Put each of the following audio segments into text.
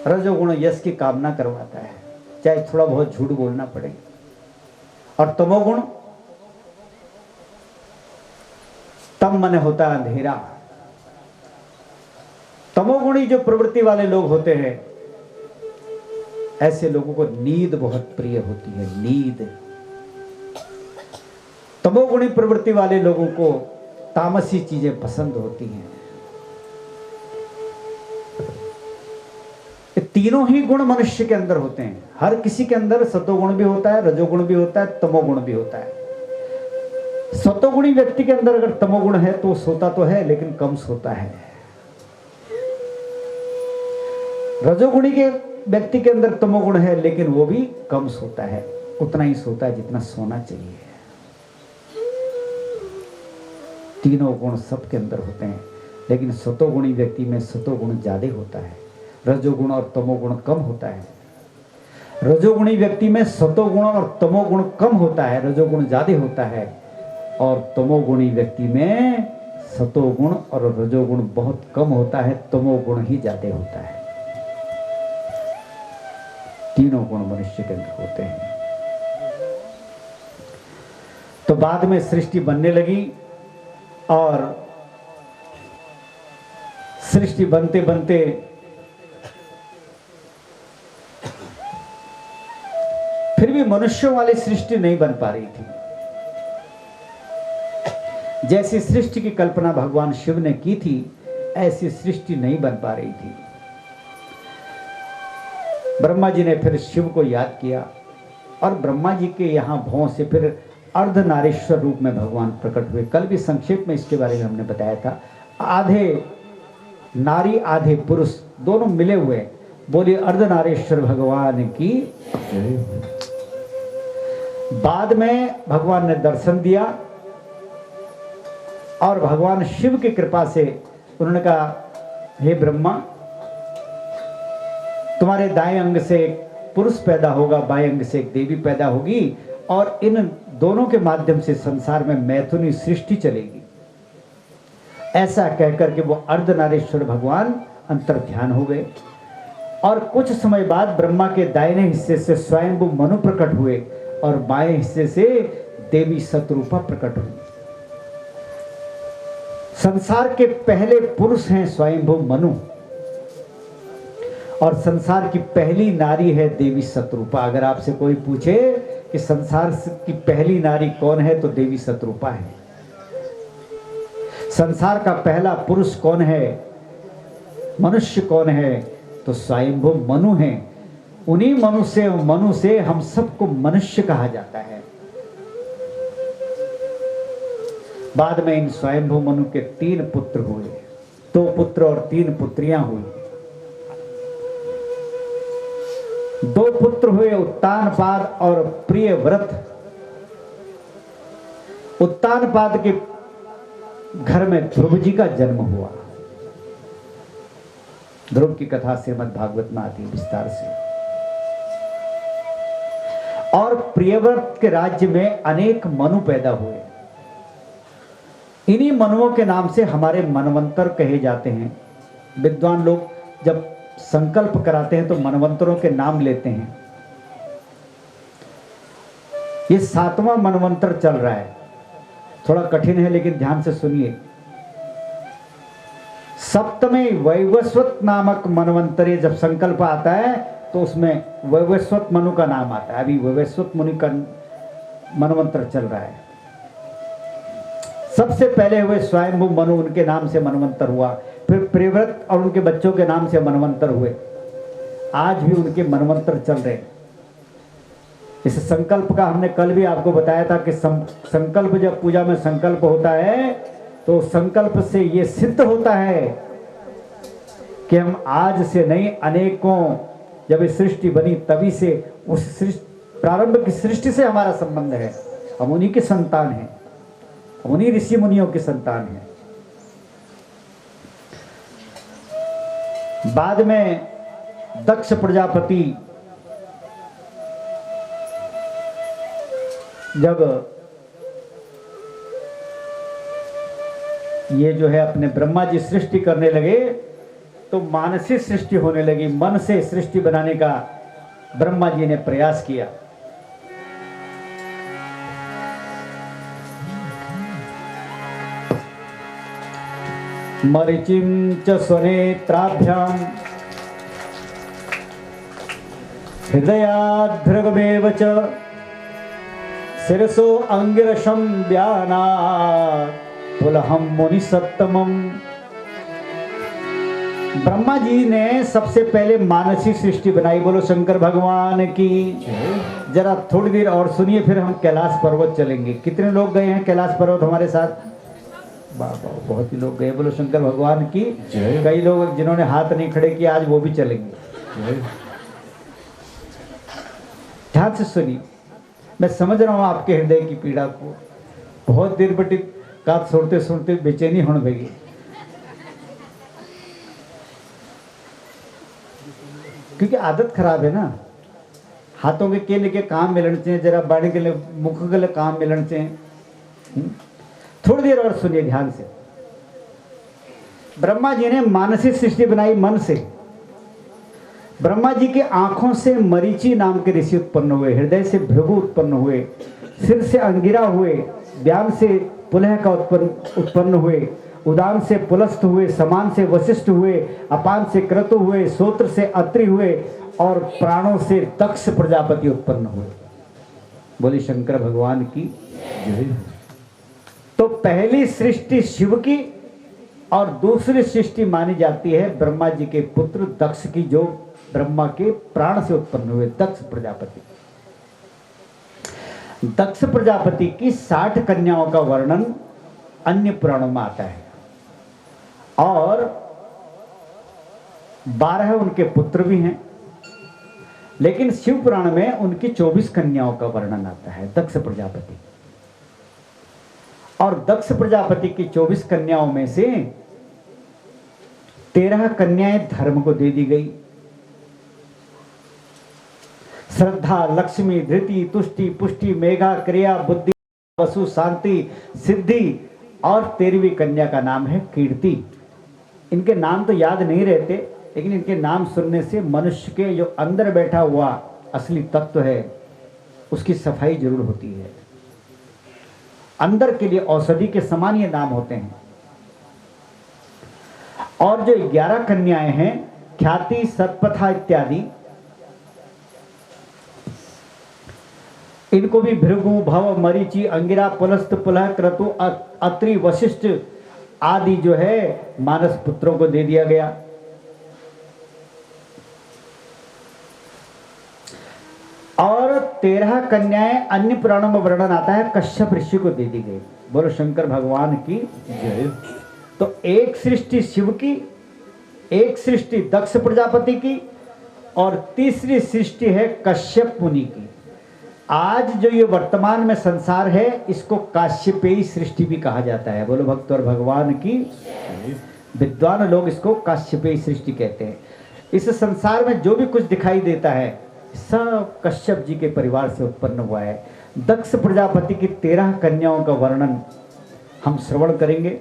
रजोगुण यश की कामना करवाता है, चाहे थोड़ा बहुत झूठ बोलना पड़े। और तमोगुण, तम मन होता है अंधेरा। तमोगुणी जो प्रवृत्ति वाले लोग होते हैं, ऐसे लोगों को नींद बहुत प्रिय होती है, नींद। तमोगुणी प्रवृत्ति वाले लोगों को तामसी चीजें पसंद होती हैं। ये तीनों ही गुण मनुष्य के अंदर होते हैं। हर किसी के अंदर सतोगुण भी होता है, रजोगुण भी होता है, तमोगुण भी होता है। सतोगुणी व्यक्ति के अंदर अगर तमोगुण है तो सोता तो है लेकिन कम सोता है। रजोगुणी के व्यक्ति के अंदर तमोगुण है लेकिन वो भी कम सोता है, उतना ही सोता है जितना सोना चाहिए। तीनों गुण सबके अंदर होते हैं, लेकिन सतोगुणी व्यक्ति में सतोगुण ज्यादा होता है, रजोगुण और तमोगुण कम होता है। रजोगुणी व्यक्ति में सतोगुण और तमोगुण कम होता है, रजोगुण ज्यादा होता है। और तमोगुणी व्यक्ति में सतोगुण और रजोगुण बहुत कम होता है, तमोगुण ही ज्यादा होता है। तीनों गुण मनुष्य के अंदर होते हैं। तो बाद में सृष्टि बनने लगी और सृष्टि बनते बनते फिर भी मनुष्यों वाली सृष्टि नहीं बन पा रही थी। जैसी सृष्टि की कल्पना भगवान शिव ने की थी, ऐसी सृष्टि नहीं बन पा रही थी। ब्रह्मा जी ने फिर शिव को याद किया और ब्रह्मा जी के यहां भौं से फिर अर्धनारीश्वर रूप में भगवान प्रकट हुए। कल भी संक्षेप में इसके बारे में हमने बताया था। आधे नारी आधे पुरुष दोनों मिले हुए, बोले अर्धनारीश्वर भगवान की। बाद में भगवान ने दर्शन दिया और भगवान शिव की कृपा से उन्होंने कहा, हे ब्रह्मा, तुम्हारे दाएं अंग से एक पुरुष पैदा होगा, बाएं अंग से एक देवी पैदा होगी और इन दोनों के माध्यम से संसार में मैथुनी सृष्टि चलेगी। ऐसा कहकर के वो अर्धनारीश्वर भगवान अंतर ध्यान हो गए। और कुछ समय बाद ब्रह्मा के दाहिने हिस्से से स्वयंभू मनु प्रकट हुए और बाएं हिस्से से देवी शतरूपा प्रकट हुई। संसार के पहले पुरुष हैं स्वयंभू मनु और संसार की पहली नारी है देवी शतरूपा। अगर आपसे कोई पूछे कि संसार की पहली नारी कौन है, तो देवी शतरूपा है। संसार का पहला पुरुष कौन है, मनुष्य कौन है, तो स्वयंभू मनु है। उन्हीं मनु से हम सबको मनुष्य कहा जाता है। बाद में इन स्वयंभू मनु के 3 पुत्र हुए, 2 पुत्र और 3 पुत्रियां हुई। 2 पुत्र हुए उत्तानपाद और प्रियव्रत। उत्तानपाद के घर में ध्रुव जी का जन्म हुआ। ध्रुव की कथा श्रीमद् भागवत में आती है विस्तार से। और प्रियव्रत के राज्य में अनेक मनु पैदा हुए। इन्हीं मनुओं के नाम से हमारे मनवंतर कहे जाते हैं। विद्वान लोग जब संकल्प कराते हैं तो मनवंतरों के नाम लेते हैं। ये 7वां मनवंतर चल रहा है, थोड़ा कठिन है लेकिन ध्यान से सुनिए। सप्तमे वैवस्वत नामक मनवंतरे जब संकल्प आता है तो उसमें वैवस्वत मनु का नाम आता है। अभी वैवस्वत मुनि का मनवंतर चल रहा है। सबसे पहले हुए स्वयंभू मनु, उनके नाम से मनवंतर हुआ। फिर प्रियव्रत और उनके बच्चों के नाम से मनवंतर हुए। आज भी उनके मनवंतर चल रहे हैं। इस संकल्प का हमने कल भी आपको बताया था कि संकल्प, जब पूजा में संकल्प होता है तो संकल्प से ये सिद्ध होता है कि हम आज से नहीं, अनेकों, जब ये सृष्टि बनी तभी से, उस प्रारंभ की सृष्टि से हमारा संबंध है। हम उन्हीं के संतान हैं, उन्हीं ऋषि मुनियों की संतान हैं। बाद में दक्ष प्रजापति जब ये जो है अपने ब्रह्मा जी सृष्टि करने लगे तो मानसिक सृष्टि होने लगी, मन से सृष्टि बनाने का ब्रह्मा जी ने प्रयास किया। मरीचिं च स्वनेत्राभ्यां हृदयाद्भृगमेव च शिरसो अंगिरसं व्यानात् पुलहं मुनिसत्तमम्। ब्रह्मा जी ने सबसे पहले मानसिक सृष्टि बनाई। बोलो शंकर भगवान की। जरा थोड़ी देर और सुनिए, फिर हम कैलाश पर्वत चलेंगे। कितने लोग गए हैं कैलाश पर्वत हमारे साथ? बाबा बहुत ही लोग गए। बोलो शंकर भगवान की। कई लोग जिन्होंने हाथ नहीं खड़े किए आज वो भी चलेंगे। ध्यान से सुनिए, मैं समझ रहा हूं आपके हृदय की पीड़ा को। बहुत देर बटी कात सुनते सुनते बेचैनी होने लगी। क्योंकि आदत खराब है ना। हाथों के केले के काम मिलने चाहिए, जरा बाड़ी के लिए मुख के लिए काम मिलने चाहिए। थोड़ी देर और सुनिए ध्यान से। ब्रह्मा जी ने मानसिक सृष्टि बनाई मन से। ब्रह्मा जी की आंखों से मरीचि नाम के ऋषि उत्पन्न हुए, हृदय से भृगु उत्पन्न हुए, सिर से अंगिरा हुए, व्यान से पुलह का उत्पन्न हुए, उदान से पुलस्त हुए, समान से वशिष्ठ हुए, अपान से क्रतु हुए, सोत्र से अत्रि हुए और प्राणों से दक्ष प्रजापति उत्पन्न हुए। बोली शंकर भगवान की। तो पहली सृष्टि शिव की और दूसरी सृष्टि मानी जाती है ब्रह्मा जी के पुत्र दक्ष की, जो ब्रह्मा के प्राण से उत्पन्न हुए दक्ष प्रजापति। दक्ष प्रजापति की 60 कन्याओं का वर्णन अन्य पुराणों में आता है और 12 उनके पुत्र भी हैं, लेकिन शिव पुराण में उनकी 24 कन्याओं का वर्णन आता है दक्ष प्रजापति। और दक्ष प्रजापति की 24 कन्याओं में से 13 कन्याएं धर्म को दे दी गई। श्रद्धा, लक्ष्मी, धृति, तुष्टि, पुष्टि, मेघा, क्रिया, बुद्धि, वसु, शांति, सिद्धि और 13वीं कन्या का नाम है कीर्ति। इनके नाम तो याद नहीं रहते, लेकिन इनके नाम सुनने से मनुष्य के जो अंदर बैठा हुआ असली तत्व है उसकी सफाई जरूर होती है। अंदर के लिए औषधि के समान ये नाम होते हैं। और जो 11 कन्याएं हैं ख्याति, सतपथा इत्यादि, इनको भी भृगु, भव, मरीचि, अंगिरा, पुलस्त, पुलह, क्रतु, अत्रि, वशिष्ठ आदि जो है मानस पुत्रों को दे दिया गया। और 13 कन्याएं अन्य पुराणों में वर्णन आता है कश्यप ऋषि को दे दी गई। बोलो शंकर भगवान की जय। तो एक सृष्टि शिव की, एक सृष्टि दक्ष प्रजापति की और तीसरी सृष्टि है कश्यप मुनि की। आज जो ये वर्तमान में संसार है इसको काश्यपेयी सृष्टि भी कहा जाता है। बोलो भक्त और भगवान की। विद्वान लोग इसको काश्यपेयी सृष्टि कहते हैं। इस संसार में जो भी कुछ दिखाई देता है सब कश्यप जी के परिवार से उत्पन्न हुआ है। दक्ष प्रजापति की 13 कन्याओं का वर्णन हम श्रवण करेंगे।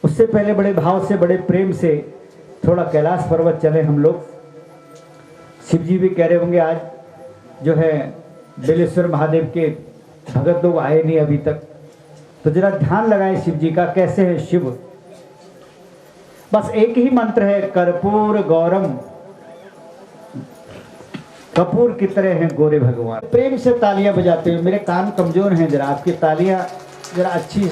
उससे पहले बड़े भाव से, बड़े प्रेम से थोड़ा कैलाश पर्वत चले हम लोग। शिव जी भी कह रहे होंगे आज जो है बेलेश्वर महादेव के भगत लोग आए नहीं अभी तक, तो जरा ध्यान लगाएं शिव जी का, कैसे है शिव। बस एक ही मंत्र है, कर्पूर गौरम, कपूर की तरह हैं गोरे भगवान। प्रेम से तालियां बजाते हुए, मेरे कान कमजोर हैं, जरा आपकी तालियां जरा अच्छी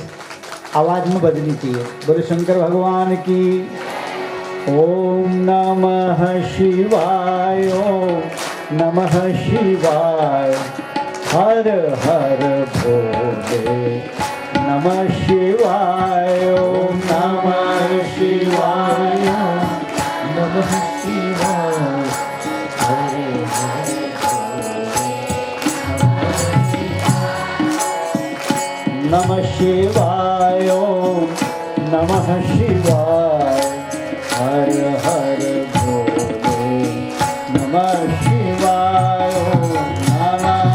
आवाज में बजनी चाहिए। बोले शंकर भगवान की। ओम नमः शिवाय, ओम नमः शिवाय, हर हर भोले नमः शिवाय, ओम नमः शिवाय, नमः शिवाय, हरे हरे नमः शिवाय, ओम नमः शिवाय, हर हर भोले नमः शिवाय, ओम नमः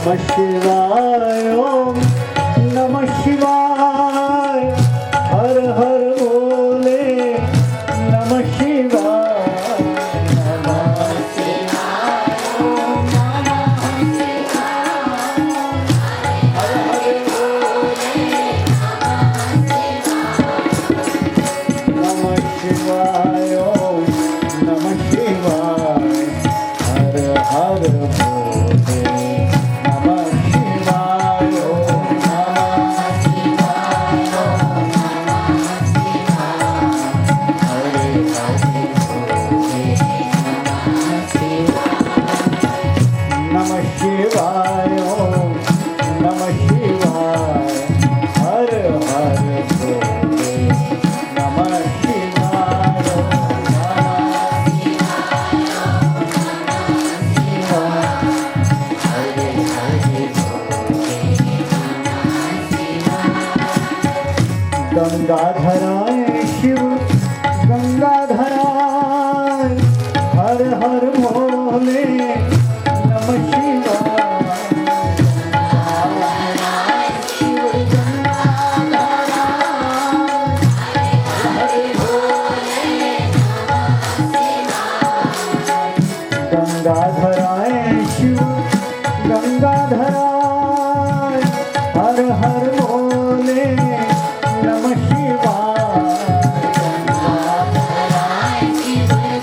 नमः शिवाय ओम नमः शिवाय हर हर भोले नमः शिवाय नमः शिवाय ओम नमः शिवाय हर हर भोले नमः शिवाय ओम नमः शिवाय हर हर भोले नमः शिवाय ओम नमः शिवाय ओम हरे हरे भोले नमः शिवाय ओम नमः शिवाय हर हर भोले नमः शिवाय ओम हरे हरे गंगाधराय शिव गंगाधराय हर हर भोले नमः शिवाय शिव गंगाधराय शिव गंगाधराय हर हर भोले नमः शिवाय गंगाधराय शिव नमः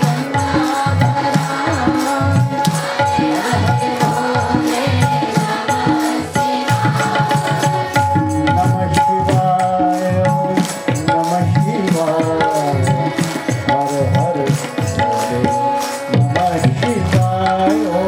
शिवाय ओम नमः शिवाय हर हर भोले नमः शिवाय ओम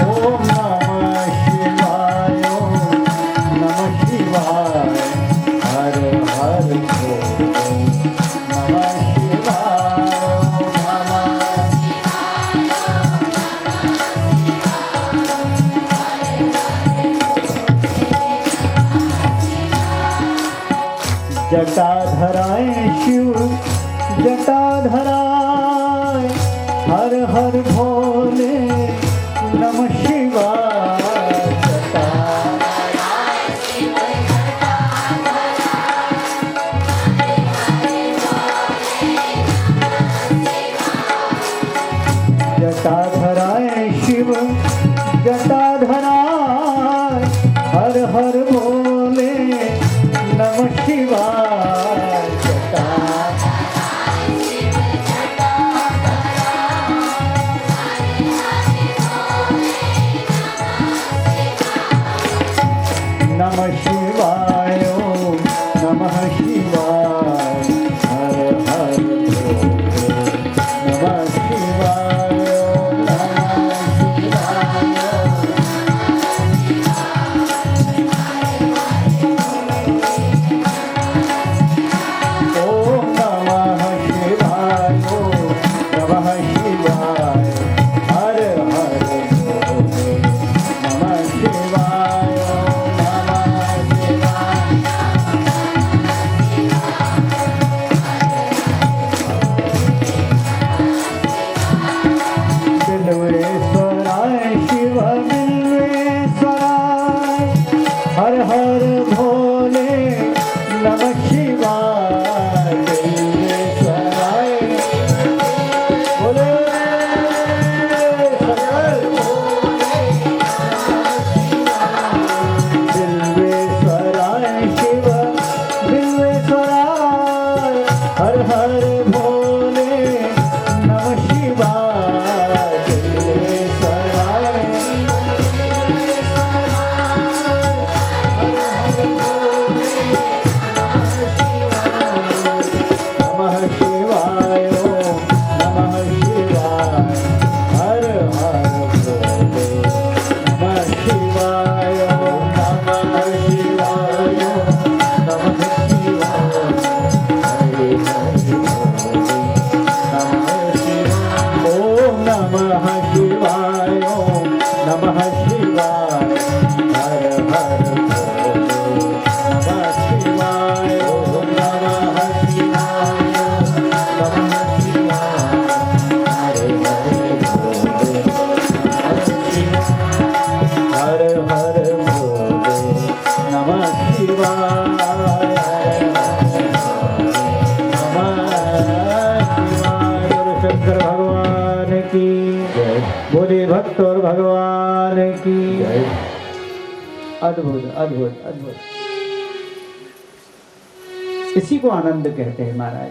ओम नमः शिवाय ओम नमः शिवाय हर हर भोले नमः शिवाय ओम नमः जटाधराय शिव जटाधराय हर हर भोले नमः शिवाय जटाधराय शिव जटाधराय हर हर भोले नमः शिवाय नमः शिवाय ओम नमः शिवाय हर हर भोले नमः शिवाय ओम नमः शिवाय ओम नमः शिवाय ओम नमः शिवाय हर हर भोले नमः शिवाय ओम नमः शिवाय बिल्वेश्वराय शिव बिल्वेश्वराय हर हर भोले नमः शिवाय बिल्वेश्वराय भोले बिल्वेश्वराय शिव बिल्वेश्वराय हर हर भोले नमः शिवाय बिल्वेश्वराय नमः शिवाय ओम नमः शिवाय हर हर भोले नमः शिवाय ओम नमः शिवाय ओम नमः शिवाय हरे हरे अद्भुत अद्भुत अद्भुत। इसी को आनंद कहते हैं महाराज।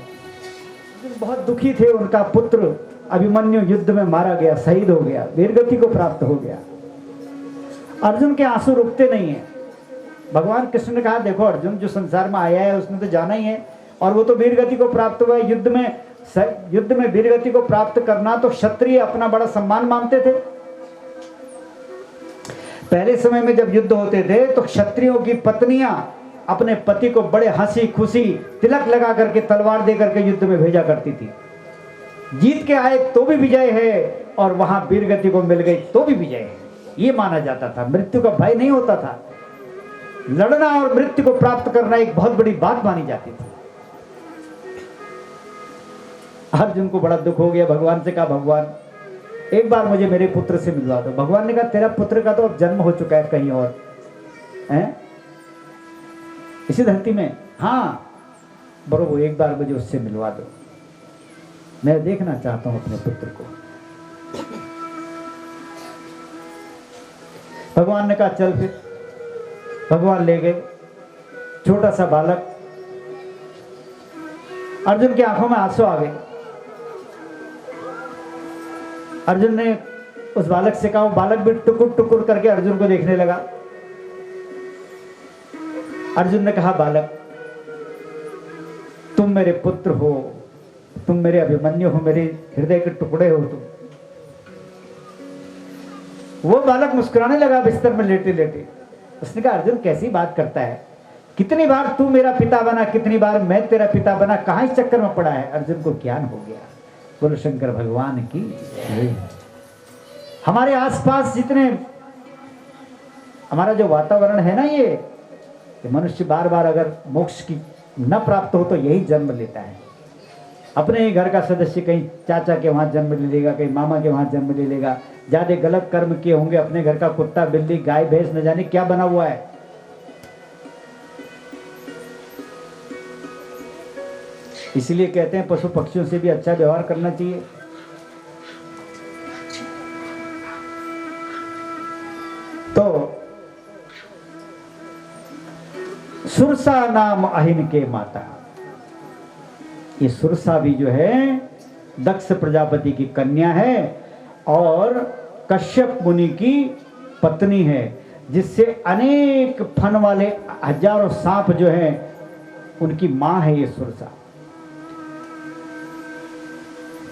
बहुत दुखी थे, उनका पुत्र अभिमन्यु युद्ध में मारा गया, शहीद हो गया, वीरगति को प्राप्त हो गया। अर्जुन के आंसू रुकते नहीं है। भगवान कृष्ण ने कहा देखो अर्जुन जो संसार में आया है उसने तो जाना ही है, और वो तो वीरगति को प्राप्त हुआ है। युद्ध में वीरगति को प्राप्त करना तो क्षत्रिय अपना बड़ा सम्मान मानते थे। पहले समय में जब युद्ध होते थे तो क्षत्रियों की पत्नियां अपने पति को बड़े हंसी खुशी तिलक लगा करके तलवार दे करके युद्ध में भेजा करती थी। जीत के आए तो भी विजय है, और वहां वीरगति को मिल गई तो भी विजय है, ये माना जाता था। मृत्यु का भय नहीं होता था। लड़ना और मृत्यु को प्राप्त करना एक बहुत बड़ी बात मानी जाती थी। अर्जुन को बड़ा दुख हो गया, भगवान से कहा भगवान एक बार मुझे मेरे पुत्र से मिलवा दो। भगवान ने कहा तेरा पुत्र का तो अब जन्म हो चुका है कहीं और है, इसी धरती में। हाँ बरोबर, एक बार मुझे उससे मिलवा दो, मैं देखना चाहता हूं अपने पुत्र को। भगवान ने कहा चल फिर। भगवान ले गए छोटा सा बालक। अर्जुन की आंखों में आंसू आ गए। अर्जुन ने उस बालक से कहा, वो बालक भी टुकुर टुकुर करके अर्जुन को देखने लगा। अर्जुन ने कहा बालक तुम मेरे पुत्र हो, तुम मेरे अभिमन्यु हो, मेरे हृदय के टुकड़े हो तुम। वो बालक मुस्कुराने लगा बिस्तर में लेटे लेटे। उसने कहा अर्जुन कैसी बात करता है, कितनी बार तू मेरा पिता बना, कितनी बार मैं तेरा पिता बना, कहां इस चक्कर में पड़ा है। अर्जुन को ज्ञान हो गया। बोलो शंकर भगवान की। हमारे आसपास जितने हमारा जो वातावरण है ना, ये मनुष्य बार बार अगर मोक्ष की न प्राप्त हो तो यही जन्म लेता है। अपने ही घर का सदस्य कहीं चाचा के वहां जन्म ले लेगा, कहीं मामा के वहां जन्म ले लेगा। ज्यादा गलत कर्म किए होंगे, अपने घर का कुत्ता बिल्ली गाय भैंस न जाने क्या बना हुआ है। इसलिए कहते हैं पशु पक्षियों से भी अच्छा व्यवहार करना चाहिए। तो सुरसा नाम अहिन के माता, ये सुरसा भी जो है दक्ष प्रजापति की कन्या है और कश्यप मुनि की पत्नी है, जिससे अनेक फन वाले हजारों सांप जो हैं उनकी मां है ये सुरसा।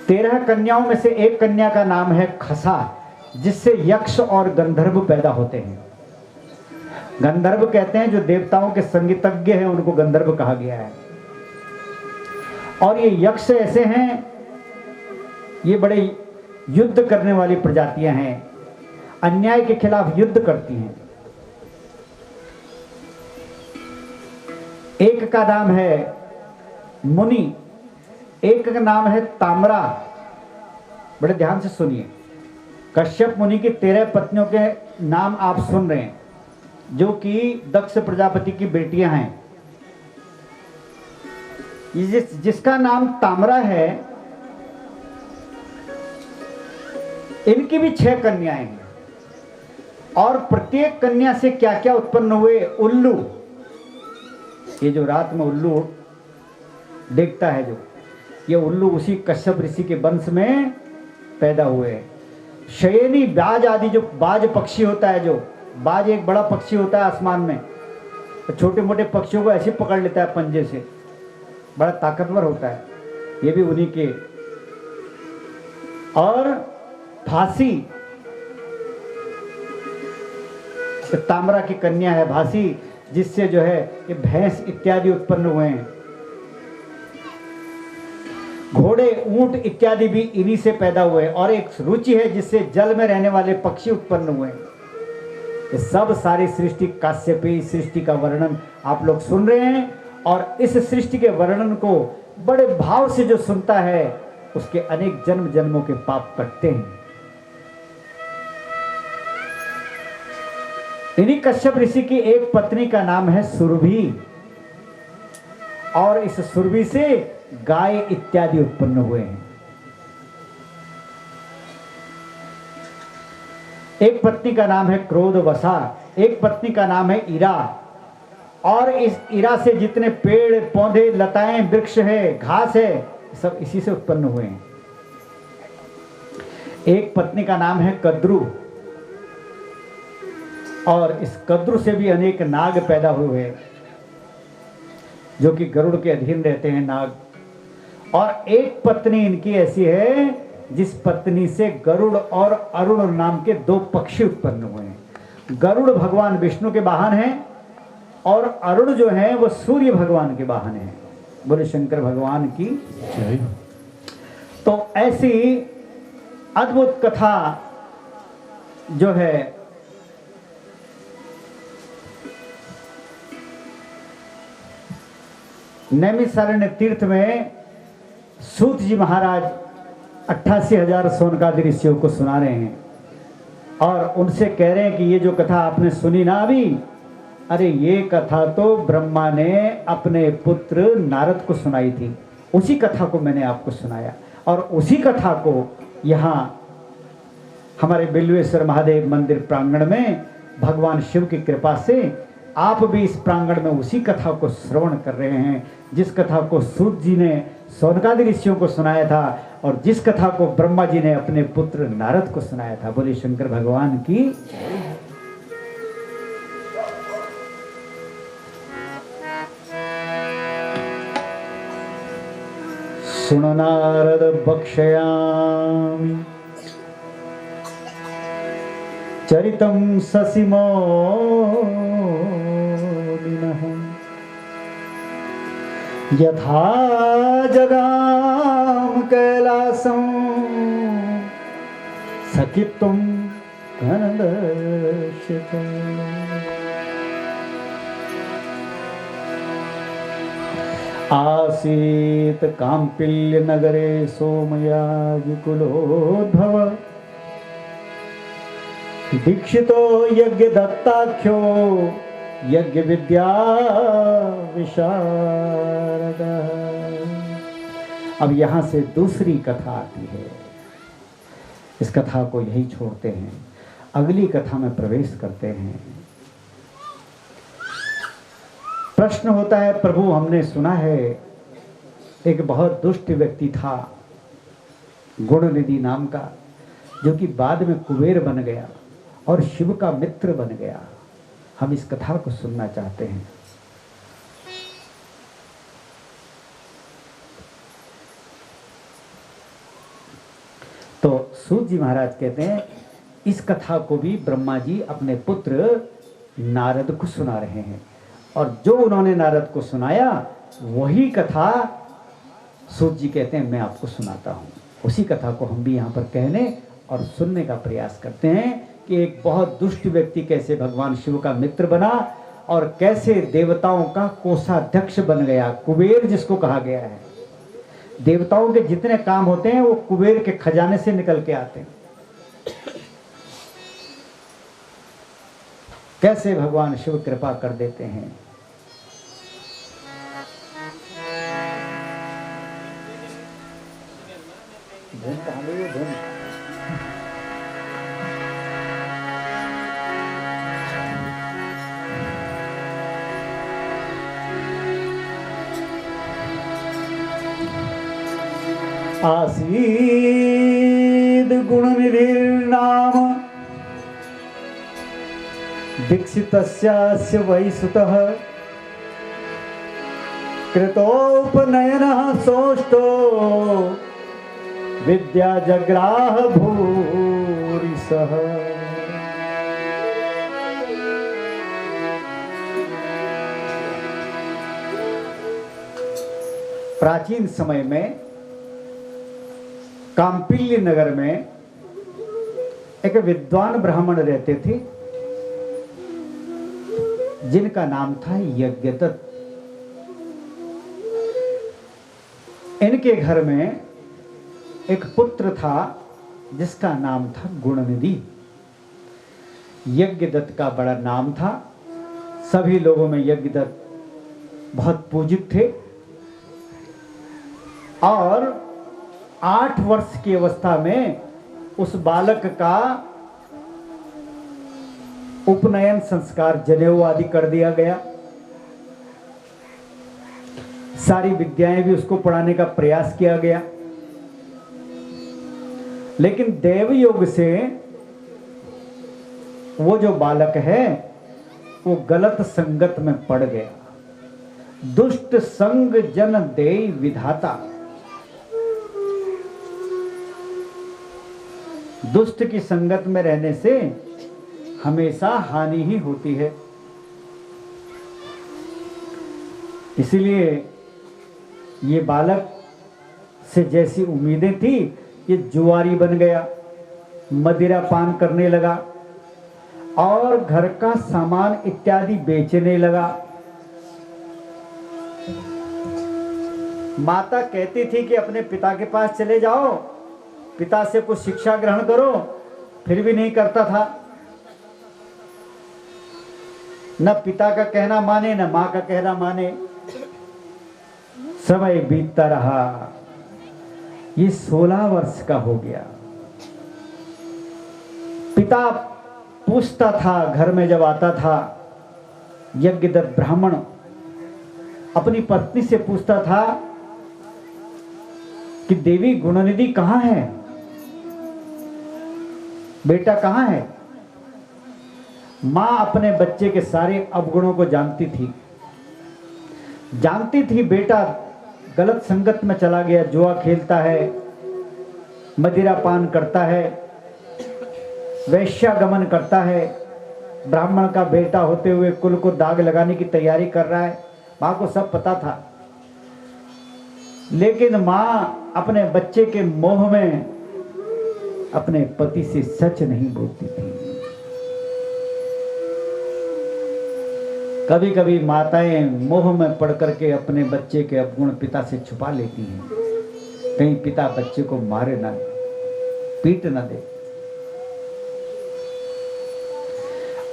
13 कन्याओं में से एक कन्या का नाम है खसा, जिससे यक्ष और गंधर्व पैदा होते हैं। गंधर्व कहते हैं जो देवताओं के संगीतज्ञ हैं, उनको गंधर्व कहा गया है। और ये यक्ष ऐसे हैं, ये बड़े युद्ध करने वाली प्रजातियां हैं, अन्याय के खिलाफ युद्ध करती हैं। एक का नाम है मुनि, एक का नाम है ताम्रा। बड़े ध्यान से सुनिए, कश्यप मुनि की 13 पत्नियों के नाम आप सुन रहे हैं, जो कि दक्ष प्रजापति की बेटियां हैं। जिसका नाम ताम्रा है, इनकी भी 6 कन्याएं हैं, और प्रत्येक कन्या से क्या क्या उत्पन्न हुए। उल्लू, ये जो रात में उल्लू देखता है, जो ये उल्लू उसी कश्यप ऋषि के वंश में पैदा हुए। शयनी बाज आदि, जो बाज पक्षी होता है, जो बाज एक बड़ा पक्षी होता है आसमान में, तो छोटे मोटे पक्षियों को ऐसे पकड़ लेता है पंजे से, बड़ा ताकतवर होता है, ये भी उन्हीं के। और भासी, ताम्रा की कन्या है भासी, जिससे जो है ये भैंस इत्यादि उत्पन्न हुए हैं। घोड़े ऊंट इत्यादि भी इन्हीं से पैदा हुए। और एक रुचि है जिससे जल में रहने वाले पक्षी उत्पन्न हुए। ये सब सारी सृष्टि, काश्यपी सृष्टि का वर्णन आप लोग सुन रहे हैं, और इस सृष्टि के वर्णन को बड़े भाव से जो सुनता है उसके अनेक जन्म जन्मों के पाप कटते हैं। इन्हीं कश्यप ऋषि की एक पत्नी का नाम है सुरभि, और इस सुरभि से गाय इत्यादि उत्पन्न हुए हैं। एक पत्नी का नाम है क्रोधवसा, एक पत्नी का नाम है इरा, और इस इरा से जितने पेड़ पौधे लताएं वृक्ष है घास है सब इसी से उत्पन्न हुए हैं। एक पत्नी का नाम है कद्रु, और इस कद्रु से भी अनेक नाग पैदा हुए हैं जो कि गरुड़ के अधीन रहते हैं नाग। और एक पत्नी इनकी ऐसी है जिस पत्नी से गरुड़ और अरुण नाम के दो पक्षी उत्पन्न हुए हैं। गरुड़ भगवान विष्णु के वाहन हैं और अरुण जो है वो सूर्य भगवान के वाहन हैं। बोले शंकर भगवान की जय। तो ऐसी अद्भुत कथा जो है नैमिषारण्य तीर्थ में सूत जी महाराज 88,000 सोनकादि ऋषियों को सुना रहे हैं और उनसे कह रहे हैं कि ये जो कथा आपने सुनी ना अभी, अरे ये कथा तो ब्रह्मा ने अपने पुत्र नारद को सुनाई थी, उसी कथा को मैंने आपको सुनाया। और उसी कथा को यहाँ हमारे बिल्वेश्वर महादेव मंदिर प्रांगण में भगवान शिव की कृपा से आप भी इस प्रांगण में उसी कथा को श्रवण कर रहे हैं, जिस कथा को सूत जी ने सौनकादि ऋषियों को सुनाया था और जिस कथा को ब्रह्मा जी ने अपने पुत्र नारद को सुनाया था। बोले शंकर भगवान की। सुन नारद बक्षयामि चरितं शशिमौलिनः यथा जगाम कैलासं सखित्वं घनदर्शितम्। आसीत काम्पिल्य नगरे सोमया विकुलोद्भव दीक्षितो यज्ञ दत्ताख्यो यज्ञ विद्या विशारद। अब यहां से दूसरी कथा आती है। इस कथा को यही छोड़ते हैं, अगली कथा में प्रवेश करते हैं। प्रश्न होता है, प्रभु हमने सुना है एक बहुत दुष्ट व्यक्ति था गुणनिधि नाम का, जो कि बाद में कुबेर बन गया और शिव का मित्र बन गया। हम इस कथा को सुनना चाहते हैं। तो सूत जी महाराज कहते हैं इस कथा को भी ब्रह्मा जी अपने पुत्र नारद को सुना रहे हैं, और जो उन्होंने नारद को सुनाया वही कथा सूत जी कहते हैं मैं आपको सुनाता हूँ। उसी कथा को हम भी यहाँ पर कहने और सुनने का प्रयास करते हैं कि एक बहुत दुष्ट व्यक्ति कैसे भगवान शिव का मित्र बना और कैसे देवताओं का कोषाध्यक्ष बन गया। कुबेर जिसको कहा गया है, देवताओं के जितने काम होते हैं वो कुबेर के खजाने से निकल के आते हैं। कैसे भगवान शिव कृपा कर देते हैं। धुन कहाँ गई है धुन? आसीद गुणनिधिर्नाम दीक्षितस्य वै सुतः कृतोपनयनः सोष्टो विद्या जग्राह भूरिशः। प्राचीन समय में काम्पिल्य नगर में एक विद्वान ब्राह्मण रहते थे जिनका नाम था यज्ञदत्त। इनके घर में एक पुत्र था जिसका नाम था गुणनिधि। यज्ञदत्त का बड़ा नाम था, सभी लोगों में यज्ञदत्त बहुत पूजित थे। और 8 वर्ष की अवस्था में उस बालक का उपनयन संस्कार जनेऊ आदि कर दिया गया। सारी विद्याएं भी उसको पढ़ाने का प्रयास किया गया, लेकिन देव योग से वो जो बालक है वो गलत संगत में पड़ गया। दुष्ट संग जन देई विधाता, दुष्ट की संगत में रहने से हमेशा हानि ही होती है। इसलिए ये बालक से जैसी उम्मीदें थी, ये जुआरी बन गया, मदिरा पान करने लगा और घर का सामान इत्यादि बेचने लगा। माता कहती थी कि अपने पिता के पास चले जाओ, पिता से कुछ शिक्षा ग्रहण करो, फिर भी नहीं करता था। न पिता का कहना माने, न मां का कहना माने। समय बीतता रहा, ये 16 वर्ष का हो गया। पिता पूछता था, घर में जब आता था, यज्ञदत्त ब्राह्मण अपनी पत्नी से पूछता था कि देवी गुणनिधि कहां है, बेटा कहां है। मां अपने बच्चे के सारे अवगुणों को जानती थी बेटा गलत संगत में चला गया, जुआ खेलता है, मदिरा पान करता है, वैश्यागमन करता है, ब्राह्मण का बेटा होते हुए कुल को दाग लगाने की तैयारी कर रहा है। मां को सब पता था, लेकिन मां अपने बच्चे के मोह में अपने पति से सच नहीं बोलती थी। कभी कभी माताएं मोह में पड़ करके अपने बच्चे के अवगुण पिता से छुपा लेती हैं, कहीं पिता बच्चे को मारे ना, पीट ना दे।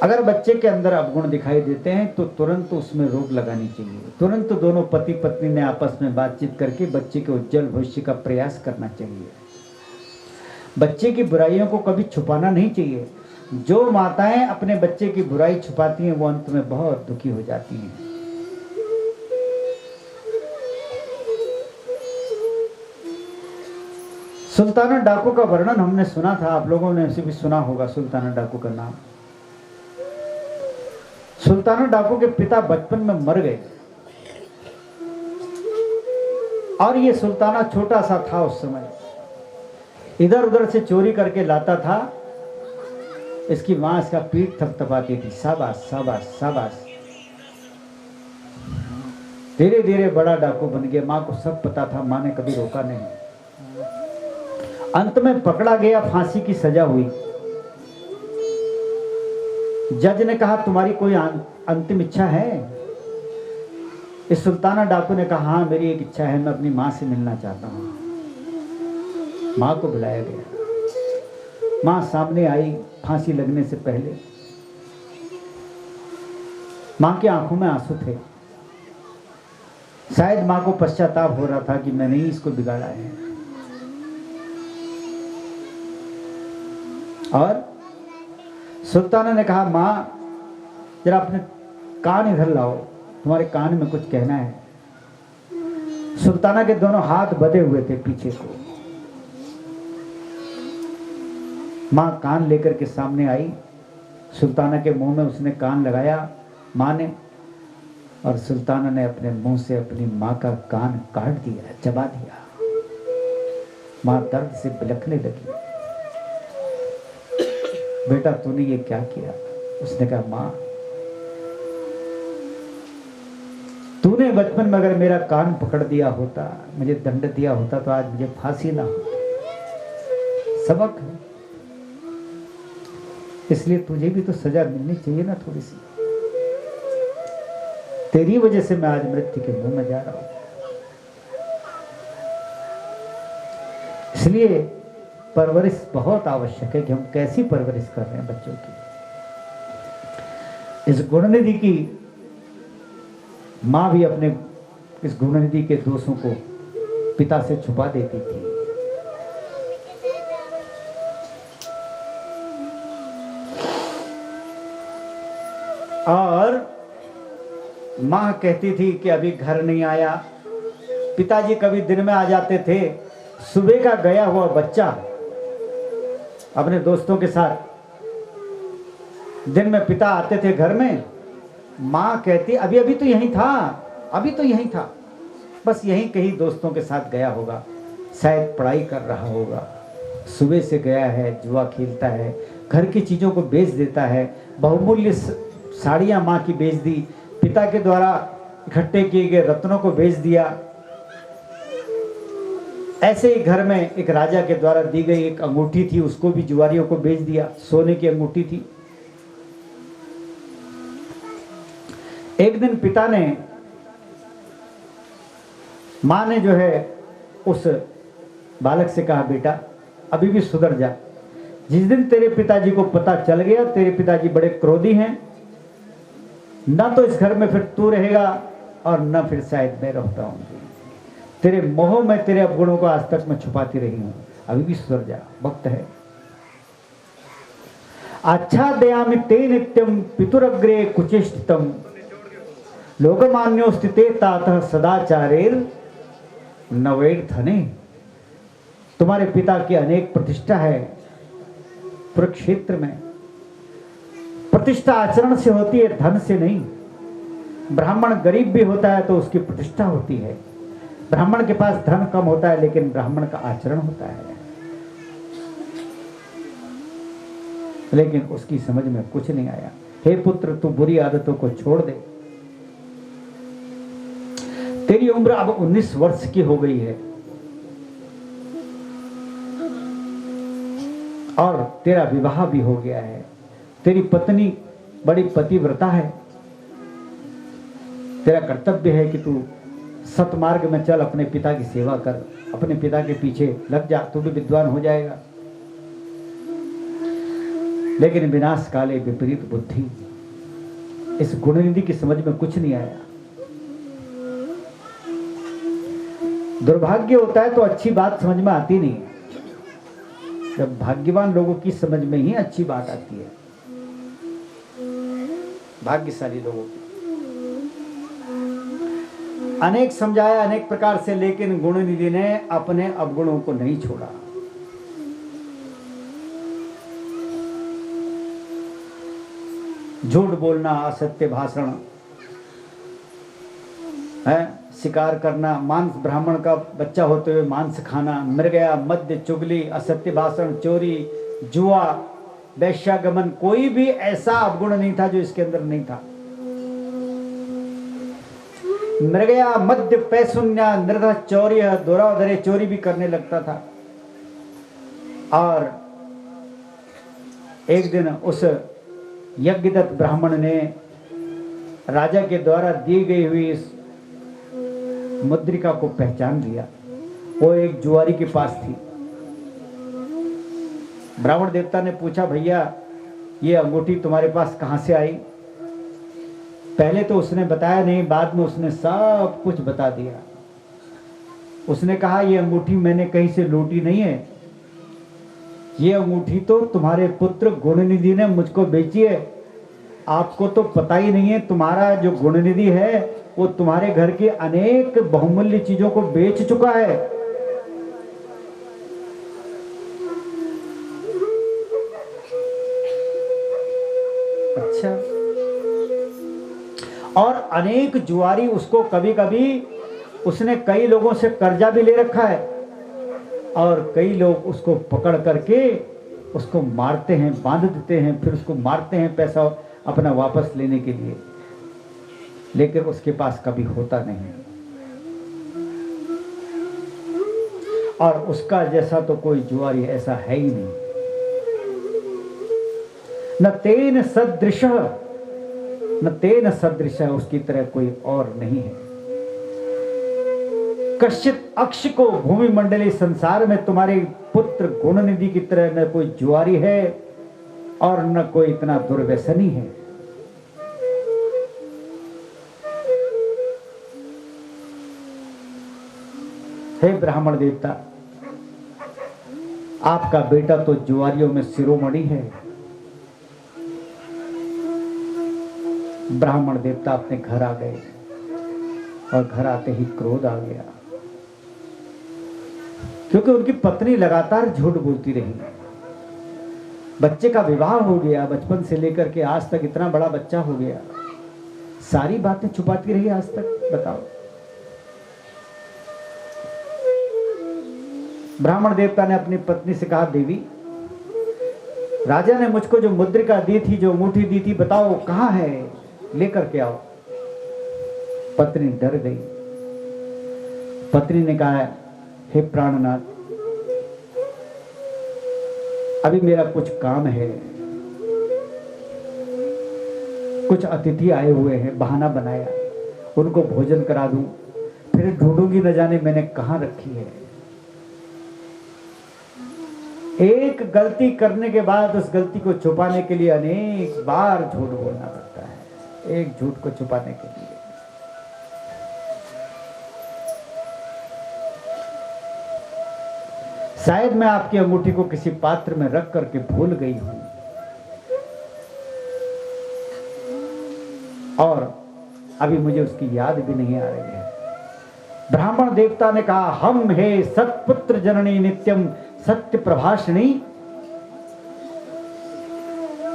अगर बच्चे के अंदर अवगुण दिखाई देते हैं तो तुरंत उसमें रोक लगानी चाहिए। तुरंत दोनों पति पत्नी ने आपस में बातचीत करके बच्चे के उज्जवल भविष्य का प्रयास करना चाहिए। बच्चे की बुराइयों को कभी छुपाना नहीं चाहिए। जो माताएं अपने बच्चे की बुराई छुपाती हैं वो अंत में बहुत दुखी हो जाती हैं। सुल्ताना डाकू का वर्णन हमने सुना था, आप लोगों ने उसे भी सुना होगा, सुल्ताना डाकू का नाम। सुल्ताना डाकू के पिता बचपन में मर गए और ये सुल्ताना छोटा सा था उस समय, इधर उधर से चोरी करके लाता था। इसकी मां इसका पीठ थपथपाती थी, शाबाश शाबाश शाबाश। धीरे धीरे बड़ा डाकू बन गया, मां को सब पता था, मां ने कभी रोका नहीं। अंत में पकड़ा गया, फांसी की सजा हुई। जज ने कहा तुम्हारी कोई अंतिम इच्छा है? इस सुल्ताना डाकू ने कहा हाँ मेरी एक इच्छा है, मैं अपनी मां से मिलना चाहता हूं। मां को बुलाया गया, मां सामने आई फांसी लगने से पहले। मां की आंखों में आंसू थे, शायद मां को पश्चाताप हो रहा था कि मैंने ही इसको बिगाड़ा है। और सुल्ताना ने कहा मां जरा अपने कान इधर लाओ, तुम्हारे कान में कुछ कहना है। सुल्ताना के दोनों हाथ बंधे हुए थे पीछे को। मां कान लेकर के सामने आई, सुल्ताना के मुंह में उसने कान लगाया मां ने, और सुल्ताना ने अपने मुंह से अपनी मां का कान काट दिया, चबा दिया। मां दर्द से बिलखने लगी, बेटा तूने ये क्या किया? उसने कहा मां तूने बचपन में अगर मेरा कान पकड़ दिया होता, मुझे दंड दिया होता तो आज मुझे फांसी ना होती। सबक है, इसलिए तुझे भी तो सजा मिलनी चाहिए ना थोड़ी सी। तेरी वजह से मैं आज मृत्यु के मुंह में जा रहा हूं। इसलिए परवरिश बहुत आवश्यक है कि हम कैसी परवरिश कर रहे हैं बच्चों की। इस गुणनिधि की मां भी अपने इस गुणनिधि के दोषों को पिता से छुपा देती थी। और माँ कहती थी कि अभी घर नहीं आया। पिताजी कभी दिन में आ जाते थे। सुबह का गया हुआ बच्चा अपने दोस्तों के साथ, दिन में पिता आते थे घर में, माँ कहती अभी अभी तो यहीं था, अभी तो यहीं था, बस यहीं कहीं दोस्तों के साथ गया होगा, शायद पढ़ाई कर रहा होगा, सुबह से गया है, जुआ खेलता है, घर की चीज़ों को बेच देता है। बहुमूल्य साड़ियाँ माँ की बेच दी, पिता के द्वारा इकट्ठे किए गए रत्नों को बेच दिया। ऐसे ही घर में एक राजा के द्वारा दी गई एक अंगूठी थी, उसको भी जुआरियों को बेच दिया, सोने की अंगूठी थी। एक दिन पिता ने, माँ ने जो है उस बालक से कहा, बेटा अभी भी सुधर जा। जिस दिन तेरे पिताजी को पता चल गया, तेरे पिताजी बड़े क्रोधी हैं, ना तो इस घर में फिर तू रहेगा और ना फिर शायद मैं रह पाऊंगी। तेरे मोह में तेरे अवगुणों को आज तक मैं छुपाती रही हूं, अभी भी सुधर जा, वक्त है। आच्छादयामि ते नित्यम पितुरग्रे कुचेष्टितम लोकमान्यो स्थिते तातः सदाचारेर नवेर धने। तुम्हारे पिता की अनेक प्रतिष्ठा है कुरुक्षेत्र में। प्रतिष्ठा आचरण से होती है, धन से नहीं। ब्राह्मण गरीब भी होता है तो उसकी प्रतिष्ठा होती है। ब्राह्मण के पास धन कम होता है लेकिन ब्राह्मण का आचरण होता है। लेकिन उसकी समझ में कुछ नहीं आया। हे पुत्र, तू बुरी आदतों को छोड़ दे। तेरी उम्र अब 19 वर्ष की हो गई है और तेरा विवाह भी हो गया है। तेरी पत्नी बड़ी पतिव्रता है। तेरा कर्तव्य है कि तू सतमार्ग में चल, अपने पिता की सेवा कर, अपने पिता के पीछे लग जा, तू भी विद्वान हो जाएगा। लेकिन विनाश काले विपरीत बुद्धि, इस गुणनिधि की समझ में कुछ नहीं आया। दुर्भाग्य होता है तो अच्छी बात समझ में आती नहीं है। जब भाग्यवान लोगों की समझ में ही अच्छी बात आती है, भाग्यशाली लोगों की। अनेक समझाया अनेक प्रकार से, लेकिन गुणनिधि ने अपने अवगुणों को नहीं छोड़ा। झूठ बोलना, असत्य भाषण है, शिकार करना, मांस, ब्राह्मण का बच्चा होते हुए मांस खाना, मृगया, मद्य, चुगली, असत्य भाषण, चोरी, जुआ, वैश्यागमन, कोई भी ऐसा अवगुण नहीं था जो इसके अंदर नहीं था। मृगया, मद्य, पैशून्य, निर्धन, चौर्य, दोराधरे, चोरी भी करने लगता था। और एक दिन उस यज्ञदत्त ब्राह्मण ने राजा के द्वारा दी गई हुई इस मुद्रिका को पहचान लिया। वो एक जुआरी के पास थी। ब्राह्मण देवता ने पूछा, भैया ये अंगूठी तुम्हारे पास कहां से आई? पहले तो उसने बताया नहीं, बाद में उसने सब कुछ बता दिया। उसने कहा, ये अंगूठी मैंने कहीं से लूटी नहीं है, ये अंगूठी तो तुम्हारे पुत्र गुणनिधि ने मुझको बेची है। आपको तो पता ही नहीं है, तुम्हारा जो गुणनिधि है वो तुम्हारे घर की अनेक बहुमूल्य चीजों को बेच चुका है। अच्छा, और अनेक जुआरी उसको, कभी कभी उसने कई लोगों से कर्जा भी ले रखा है और कई लोग उसको पकड़ करके उसको मारते हैं, बांध देते हैं, फिर उसको मारते हैं पैसा अपना वापस लेने के लिए, लेकिन उसके पास कभी होता नहीं। और उसका जैसा तो कोई जुआरी ऐसा है ही नहीं। न तेन सदृश, न तेन सदृश, उसकी तरह कोई और नहीं है। कश्चित अक्ष को भूमि मंडली, संसार में तुम्हारे पुत्र गुणनिधि की तरह न कोई जुआरी है और न कोई इतना दुर्व्यसनी है। हे ब्राह्मण देवता, आपका बेटा तो जुआरियों में शिरोमणि है। ब्राह्मण देवता अपने घर आ गए और घर आते ही क्रोध आ गया, क्योंकि उनकी पत्नी लगातार झूठ बोलती रही। बच्चे का विवाह हो गया, बचपन से लेकर के आज तक इतना बड़ा बच्चा हो गया, सारी बातें छुपाती रही आज तक। बताओ, ब्राह्मण देवता ने अपनी पत्नी से कहा, देवी, राजा ने मुझको जो मुद्रिका दी थी, जो अंगूठी दी थी, बताओ कहां है, लेकर के आओ। पत्नी डर गई। पत्नी ने कहा, हे प्राणनाथ, अभी मेरा कुछ काम है, कुछ अतिथि आए हुए हैं, बहाना बनाया, उनको भोजन करा दूं, फिर ढूंढूंगी न जाने मैंने कहां रखी है। एक गलती करने के बाद उस गलती को छुपाने के लिए अनेक बार झूठ बोलना पड़ता है, एक झूठ को छुपाने के लिए। शायद मैं आपकी अंगूठी को किसी पात्र में रख करके भूल गई हूं, और अभी मुझे उसकी याद भी नहीं आ रही है। ब्राह्मण देवता ने कहा, हम हे सत्पुत्र जननी नित्यम सत्य प्रभाषणी।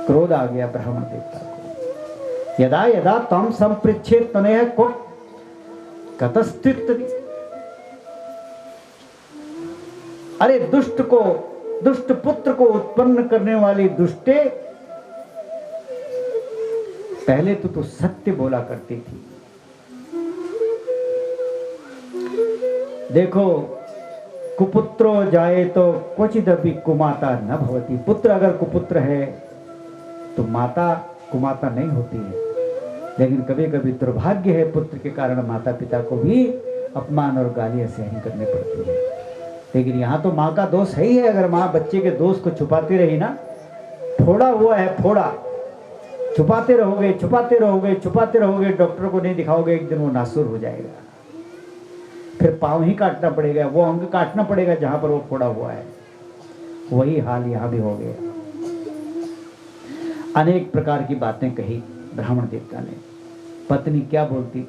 क्रोध आ गया ब्राह्मण देवता को। यदा यदा तम संपृच्छेत तनय कुट कतस्थित। अरे दुष्ट पुत्र को उत्पन्न करने वाली दुष्टे, पहले तो तू सत्य बोला करती थी। देखो, कुपुत्रो जाए तो क्वचिदपि कुमाता न भवति। पुत्र अगर कुपुत्र है तो माता कुमाता नहीं होती है, लेकिन कभी कभी दुर्भाग्य है, पुत्र के कारण माता पिता को भी अपमान और गालियां सहन करनी पड़ती है। लेकिन यहाँ तो माँ का दोष है ही है। अगर माँ बच्चे के दोष को छुपाती रही ना, फोड़ा हुआ है फोड़ा, छुपाते रहोगे छुपाते रहोगे छुपाते रहोगे, डॉक्टर को नहीं दिखाओगे, एक दिन वो नासूर हो जाएगा, फिर पाँव ही काटना पड़ेगा, वो अंग काटना पड़ेगा जहां पर वो फोड़ा हुआ है। वही हाल यहां भी हो गया। अनेक प्रकार की बातें कही ब्राह्मण देवता ने। पत्नी क्या बोलती?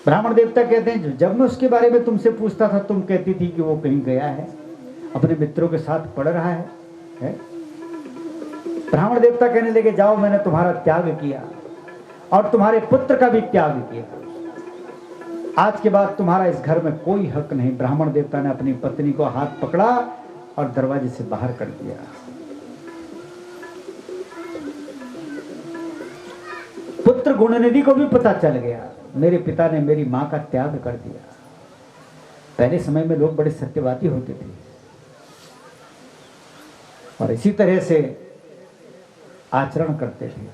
ब्राह्मण देवता कहते हैं, जब मैं उसके बारे में तुमसे पूछता था, तुम कहती थी कि वो कहीं गया है, अपने मित्रों के साथ पढ़ रहा है? ब्राह्मण देवता कहने लगे, जाओ, मैंने तुम्हारा त्याग किया और तुम्हारे पुत्र का भी त्याग किया। आज के बाद तुम्हारा इस घर में कोई हक नहीं। ब्राह्मण देवता ने अपनी पत्नी को हाथ पकड़ा और दरवाजे से बाहर कर दिया। पुत्र गुणनिधि को भी पता चल गया, मेरे पिता ने मेरी मां का त्याग कर दिया। पहले समय में लोग बड़े सत्यवादी होते थे और इसी तरह से आचरण करते थे।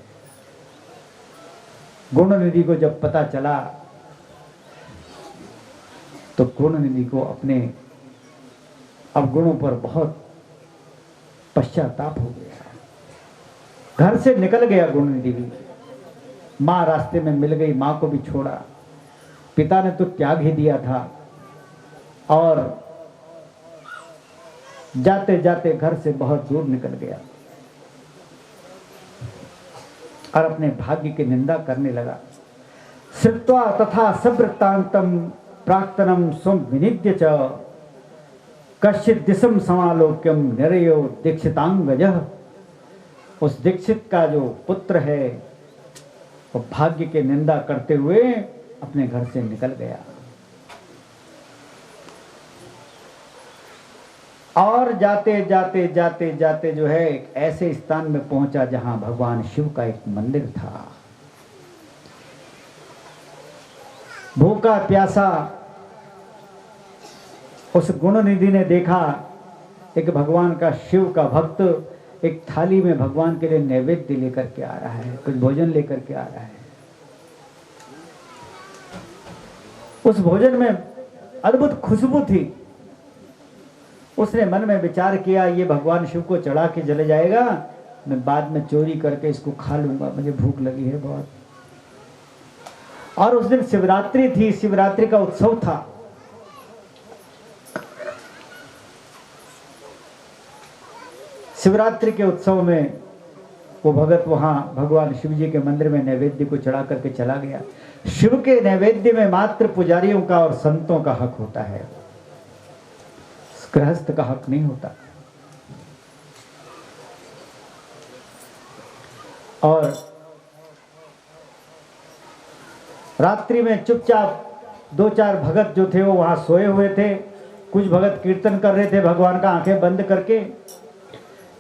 गुणनिधि को जब पता चला तो गुणनिधि को अपने अवगुणों पर बहुत पश्चाताप हो गया। घर से निकल गया गुणनिधि भी। माँ रास्ते में मिल गई, माँ को भी छोड़ा। पिता ने तो त्याग ही दिया था और जाते जाते घर से बहुत दूर निकल गया और अपने भाग्य की निंदा करने लगा। श्रुत्वा तथा सवृत्तांतम प्राक्तनम स्वं विनिद्य च कश्चित् दिशम समालोक्यम निरयो दीक्षितांगजः। उस दीक्षित का जो पुत्र है वो भाग्य की निंदा करते हुए अपने घर से निकल गया और जाते जाते जाते जाते जो है एक ऐसे स्थान में पहुंचा जहां भगवान शिव का एक मंदिर था। भूखा प्यासा उस गुणनिधि ने देखा एक भगवान का, शिव का भक्त एक थाली में भगवान के लिए नैवेद्य लेकर के आ रहा है, कुछ भोजन लेकर के आ रहा है। उस भोजन में अद्भुत खुशबू थी। उसने मन में विचार किया, ये भगवान शिव को चढ़ा के जले जाएगा, मैं बाद में चोरी करके इसको खा लूंगा, मुझे भूख लगी है बहुत। और उस दिन शिवरात्रि थी, शिवरात्रि का उत्सव था। शिवरात्रि के उत्सव में वो भगत वहां भगवान शिव जी के मंदिर में नैवेद्य को चढ़ा करके चला गया। शिव के नैवेद्य में मात्र पुजारियों का और संतों का हक होता है, गृहस्थ का हक नहीं होता। और रात्रि में चुपचाप 2-4 भगत जो थे वो वहां सोए हुए थे। कुछ भगत कीर्तन कर रहे थे भगवान का आंखें बंद करके।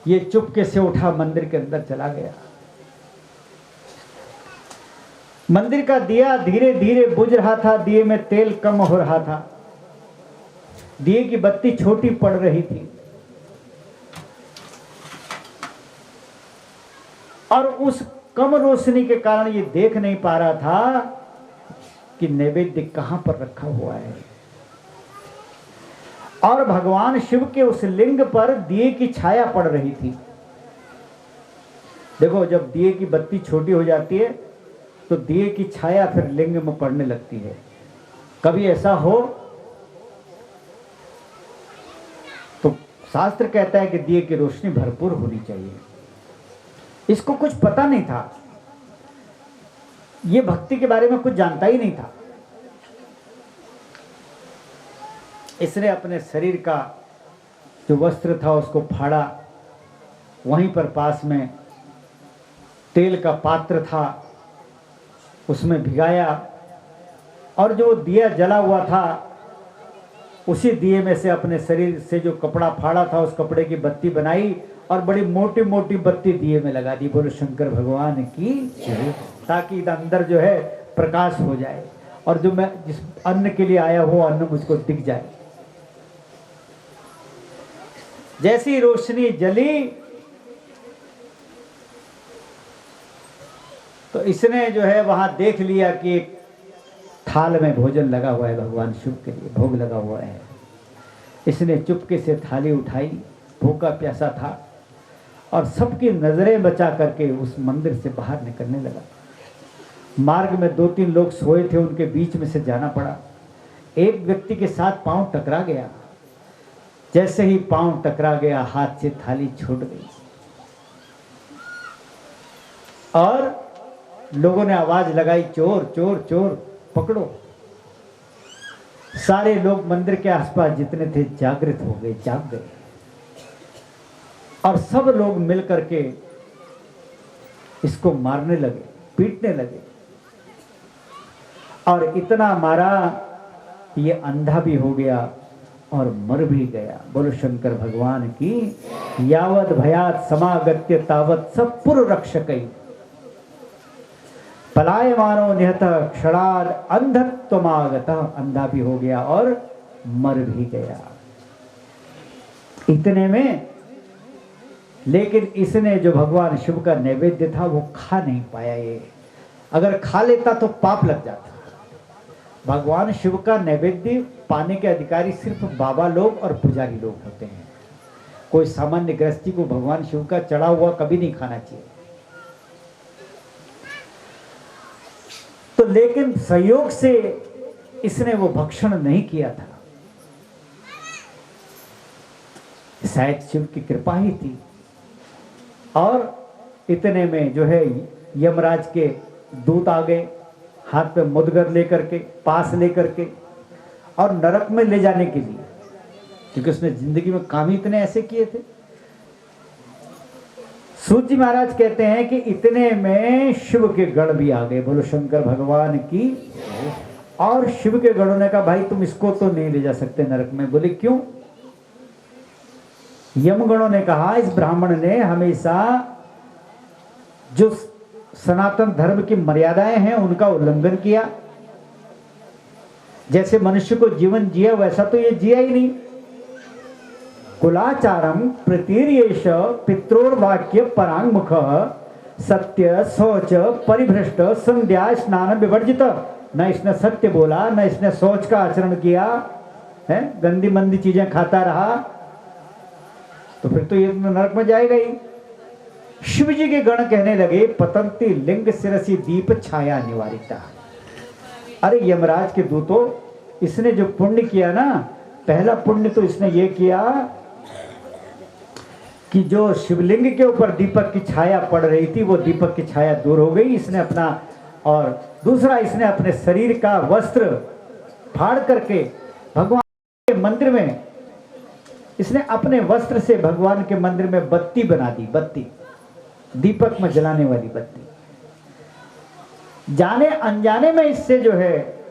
ये चुपके से उठा मंदिर के अंदर चला गया। मंदिर का दिया धीरे धीरे बुझ रहा था, दिए में तेल कम हो रहा था, दिए की बत्ती छोटी पड़ रही थी। और उस कम रोशनी के कारण ये देख नहीं पा रहा था कि नैवेद्य कहां पर रखा हुआ है। और भगवान शिव के उस लिंग पर दिए की छाया पड़ रही थी। देखो, जब दिए की बत्ती छोटी हो जाती है तो दिए की छाया फिर लिंग में पड़ने लगती है। कभी ऐसा हो तो शास्त्र कहता है कि दिए की रोशनी भरपूर होनी चाहिए। इसको कुछ पता नहीं था, ये भक्ति के बारे में कुछ जानता ही नहीं था। इसने अपने शरीर का जो वस्त्र था उसको फाड़ा, वहीं पर पास में तेल का पात्र था उसमें भिगाया, और जो दिया जला हुआ था उसी दिए में से अपने शरीर से जो कपड़ा फाड़ा था उस कपड़े की बत्ती बनाई और बड़ी मोटी मोटी बत्ती दिए में लगा दी। बोलो शंकर भगवान की जय। ताकि अंदर जो है प्रकाश हो जाए और जो मैं जिस अन्न के लिए आया हूं अन्न मुझको दिख जाए। जैसी रोशनी जली तो इसने जो है वहां देख लिया कि एक थाल में भोजन लगा हुआ है, भगवान शिव के लिए भोग लगा हुआ है। इसने चुपके से थाली उठाई, भूखा प्यासा था और सबकी नजरें बचा करके उस मंदिर से बाहर निकलने लगा। मार्ग में 2-3 लोग सोए थे, उनके बीच में से जाना पड़ा। एक व्यक्ति के साथ पांव टकरा गया। जैसे ही पांव टकरा गया हाथ से थाली छूट गई और लोगों ने आवाज लगाई, चोर चोर चोर पकड़ो। सारे लोग मंदिर के आसपास जितने थे जागृत हो गए, जाग गए और सब लोग मिलकर के इसको मारने लगे, पीटने लगे और इतना मारा कि ये अंधा भी हो गया और मर भी गया। बोलो शंकर भगवान की। यावत भयात समागत्य तावत सब पुर रक्षकई पलायमानो निहत क्षणाद अंधत्वमागत। अंधा भी हो गया और मर भी गया इतने में। लेकिन इसने जो भगवान शिव का नैवेद्य था वो खा नहीं पाया। ये अगर खा लेता तो पाप लग जाता। भगवान शिव का नैवेद्य पाने के अधिकारी सिर्फ बाबा लोग और पुजारी लोग होते हैं। कोई सामान्य गृहस्थी को भगवान शिव का चढ़ा हुआ कभी नहीं खाना चाहिए। तो लेकिन संयोग से इसने वो भक्षण नहीं किया था। शायद शिव की कृपा ही थी। और इतने में जो है यमराज के दूत आ गए, हाथ पे मुदगर लेकर के, पास लेकर के, और नरक में ले जाने के लिए, क्योंकि उसने जिंदगी में काम ही इतने ऐसे किए थे। सूत जी महाराज कहते हैं कि इतने में शिव के गण भी आ गए। बोलो शंकर भगवान की। और शिव के गणों ने कहा, भाई तुम इसको तो नहीं ले जा सकते नरक में। बोले क्यों? यमगणों ने कहा, इस ब्राह्मण ने हमेशा जो सनातन धर्म की मर्यादाएं हैं उनका उल्लंघन किया। जैसे मनुष्य को जीवन जिया वैसा तो ये जिया ही नहीं। कुलाचारम प्रतीर्येष पित्रोर्वाक्य परांगमुख सत्य शौच परिभ्रष्ट संध्या स्नान विवर्जित। न इसने सत्य बोला, न इसने शौच का आचरण किया है, गंदी मंदी चीजें खाता रहा, तो फिर तो ये नरक में जाएगा ही। शिव जी के गण कहने लगे, पतंती लिंग सिरसी दीप छाया निवारिता। अरे यमराज के दूतों, इसने जो पुण्य किया ना, पहला पुण्य तो इसने ये किया कि जो शिवलिंग के ऊपर दीपक की छाया पड़ रही थी वो दीपक की छाया दूर हो गई। इसने अपना, और दूसरा इसने अपने शरीर का वस्त्र फाड़ करके भगवान के मंदिर में, इसने अपने वस्त्र से भगवान के मंदिर में बत्ती बना दी, बत्ती, दीपक में जलाने वाली बत्ती। जाने अनजाने में इससे जो है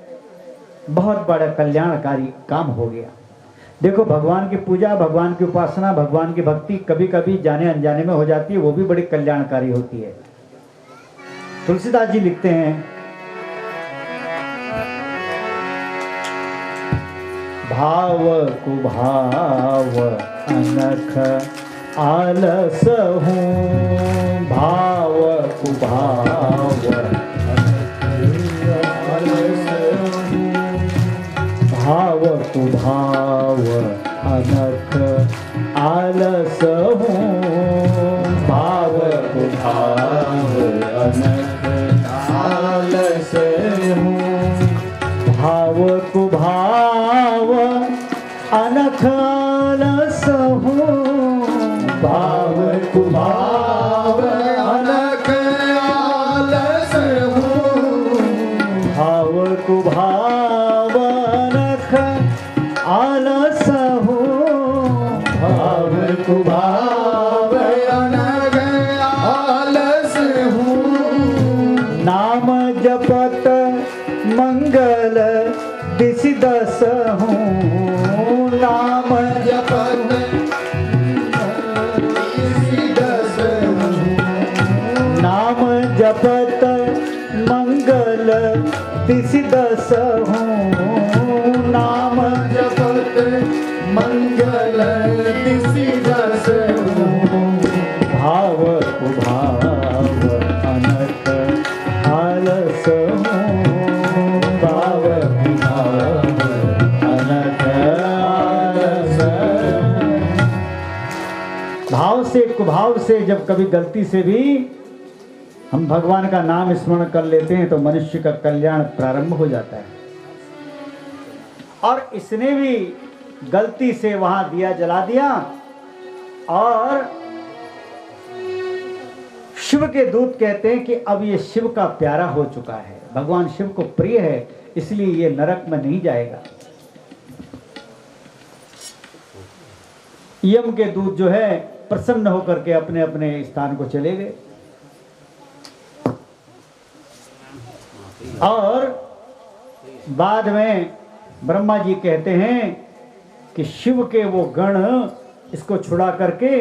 बहुत बड़ा कल्याणकारी काम हो गया। देखो, भगवान की पूजा, भगवान की उपासना, भगवान की भक्ति कभी कभी जाने अनजाने में हो जाती है, वो भी बड़ी कल्याणकारी होती है। तुलसीदास जी लिखते हैं, भाव कुभाव अनख आलस हूँ, भाव कुभाव भाव कुभाव अनख आलस हूँ, भाव कुभाव अनख आलस हूँ, भाव कुभाव अनख आलस हूँ, भाव कुभाव अनख आलस हूँ, भाव कुभाव अनख आलस हूँ, भाव कुभाव अनख आलस हूँ, नाम जपत मंगल दिस दस हूँ, नाम जपत दस हूँ, नाम जपत मंगल दिस दस हूँ, नाम जपत मंगल दिस दस हूँ, भाव कुभाव अनख आलस हूँ, भाव कुभाव अनख आलस हूँ। भाव से, कुभाव से जब कभी गलती से भी हम भगवान का नाम स्मरण कर लेते हैं तो मनुष्य का कल्याण प्रारंभ हो जाता है। और इसने भी गलती से वहां दिया जला दिया और शिव के दूत कहते हैं कि अब ये शिव का प्यारा हो चुका है, भगवान शिव को प्रिय है, इसलिए ये नरक में नहीं जाएगा। यम के दूत जो है प्रसन्न होकर के अपने अपने स्थान को चले गए। और बाद में ब्रह्मा जी कहते हैं कि शिव के वो गण इसको छुड़ा करके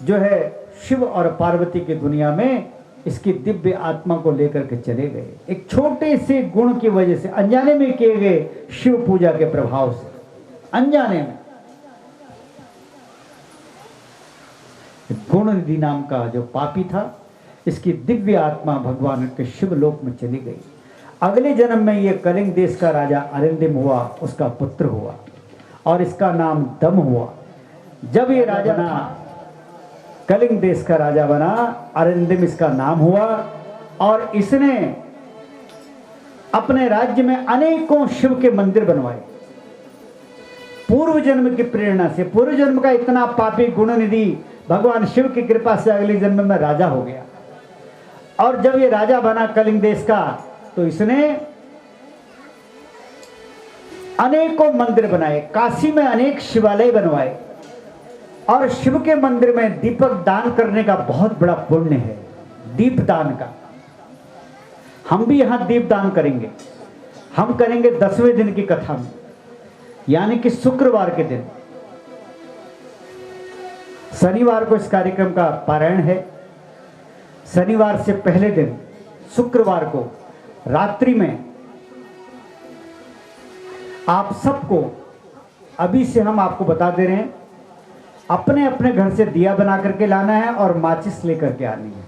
जो है शिव और पार्वती की दुनिया में इसकी दिव्य आत्मा को लेकर के चले गए। एक छोटे से गुण की वजह से, अनजाने में किए गए शिव पूजा के प्रभाव से, अनजाने में गुणनिधि नाम का जो पापी था, इसकी दिव्य आत्मा भगवान के शिव लोक में चली गई। अगले जन्म में ये कलिंग देश का राजा अरिंदिम हुआ, उसका पुत्र हुआ और इसका नाम दम हुआ। जब ये राजा ना कलिंग देश का राजा बना, अरिंदिम इसका नाम हुआ और इसने अपने राज्य में अनेकों शिव के मंदिर बनवाए। पूर्व जन्म की प्रेरणा से, पूर्व जन्म का इतना पापी गुणनिधि भगवान शिव की कृपा से अगले जन्म में राजा हो गया। और जब ये राजा बना कलिंग देश का, तो इसने अनेकों मंदिर बनाए, काशी में अनेक शिवालय बनवाए और शिव के मंदिर में दीपक दान करने का बहुत बड़ा पुण्य है, दीप दान का। हम भी यहां दीप दान करेंगे। हम करेंगे 10वें दिन की कथा में, यानी कि शुक्रवार के दिन। शनिवार को इस कार्यक्रम का पारायण है। शनिवार से पहले दिन शुक्रवार को रात्रि में आप सबको, अभी से हम आपको बता दे रहे हैं, अपने अपने घर से दिया बना करके लाना है और माचिस लेकर के आनी है।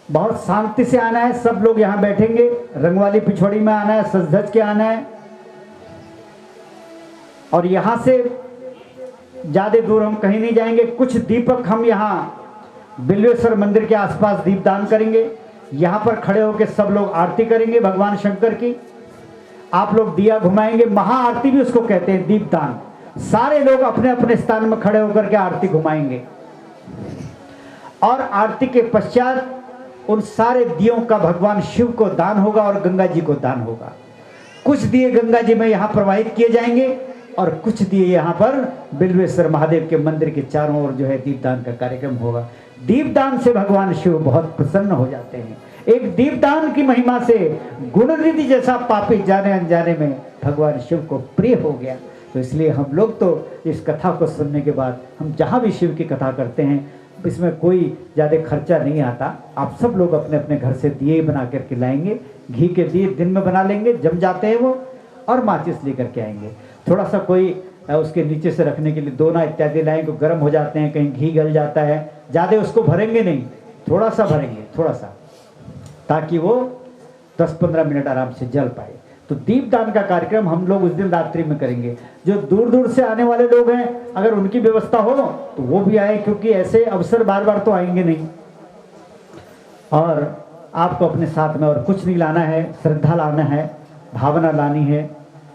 बहुत शांति से आना है। सब लोग यहां बैठेंगे, रंग वाली पिछोड़ी में आना है, सज धज के आना है। और यहां से ज्यादा दूर हम कहीं नहीं जाएंगे। कुछ दीपक हम यहाँ बिल्वेश्वर मंदिर के आसपास दीपदान करेंगे। यहाँ पर खड़े होकर सब लोग आरती करेंगे भगवान शंकर की। आप लोग दिया घुमाएंगे, महाआरती भी उसको कहते हैं, दीपदान। सारे लोग अपने अपने स्थान में खड़े होकर के आरती घुमाएंगे और आरती के पश्चात उन सारे दियों का भगवान शिव को दान होगा और गंगा जी को दान होगा। कुछ दिए गंगा जी में यहाँ प्रवाहित किए जाएंगे और कुछ दिए यहाँ पर बिल्वेश्वर महादेव के मंदिर के चारों ओर जो है दीपदान का कार्यक्रम होगा। दीपदान से भगवान शिव बहुत प्रसन्न हो जाते हैं। एक दीपदान की महिमा से गुणनिधि जैसा पापी जाने अनजाने में भगवान शिव को प्रिय हो गया। तो इसलिए हम लोग तो इस कथा को सुनने के बाद हम जहाँ भी शिव की कथा करते हैं इसमें कोई ज़्यादा खर्चा नहीं आता। आप सब लोग अपने अपने घर से दिए बना करके लाएंगे, घी के दिए दिन में बना लेंगे, जम जाते हैं वो, और माचिस लेकर के आएंगे। थोड़ा सा कोई उसके नीचे से रखने के लिए दोना इत्यादि लाएंगे, गर्म हो जाते हैं, कहीं घी गल जाता है, ज़्यादा उसको भरेंगे नहीं, थोड़ा सा भरेंगे, थोड़ा सा, ताकि वो 10-15 मिनट आराम से जल पाए। तो दीपदान का कार्यक्रम हम लोग उस दिन रात्रि में करेंगे। जो दूर दूर से आने वाले लोग हैं अगर उनकी व्यवस्था हो तो वो भी आए, क्योंकि ऐसे अवसर बार बार तो आएंगे नहीं। और आपको अपने साथ में और कुछ नहीं लाना है, श्रद्धा लाना है, भावना लानी है।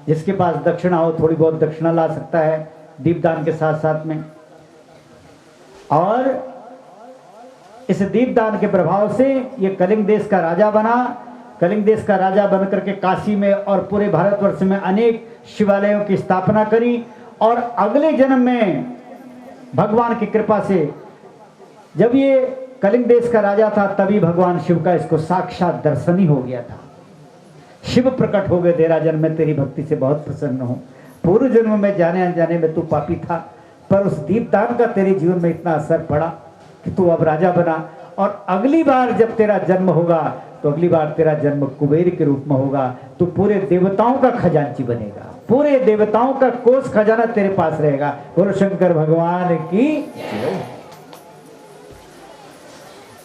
जिसके पास दक्षिणा हो थोड़ी बहुत दक्षिणा ला सकता है दीपदान के साथ साथ में। और इस दीपदान के प्रभाव से ये कलिंग देश का राजा बना। कलिंग देश का राजा बनकर के काशी में और पूरे भारतवर्ष में अनेक शिवालयों की स्थापना करी। और अगले जन्म में भगवान की कृपा से जब ये कलिंग देश का राजा था तभी भगवान शिव का इसको साक्षात दर्शन ही हो गया था। शिव प्रकट हो गए, तेरा जन्म में तेरी भक्ति से बहुत प्रसन्न हूँ। पूर्व जन्म में जाने अनजाने में तू पापी था, पर उस दीपदान का तेरे जीवन में इतना असर पड़ा कि तू अब राजा बना। और अगली बार जब तेरा जन्म होगा तो अगली बार तेरा जन्म कुबेर के रूप में होगा। तो पूरे देवताओं का खजांची बनेगा, पूरे देवताओं का कोष खजाना तेरे पास रहेगा। बोलो शंकर भगवान की।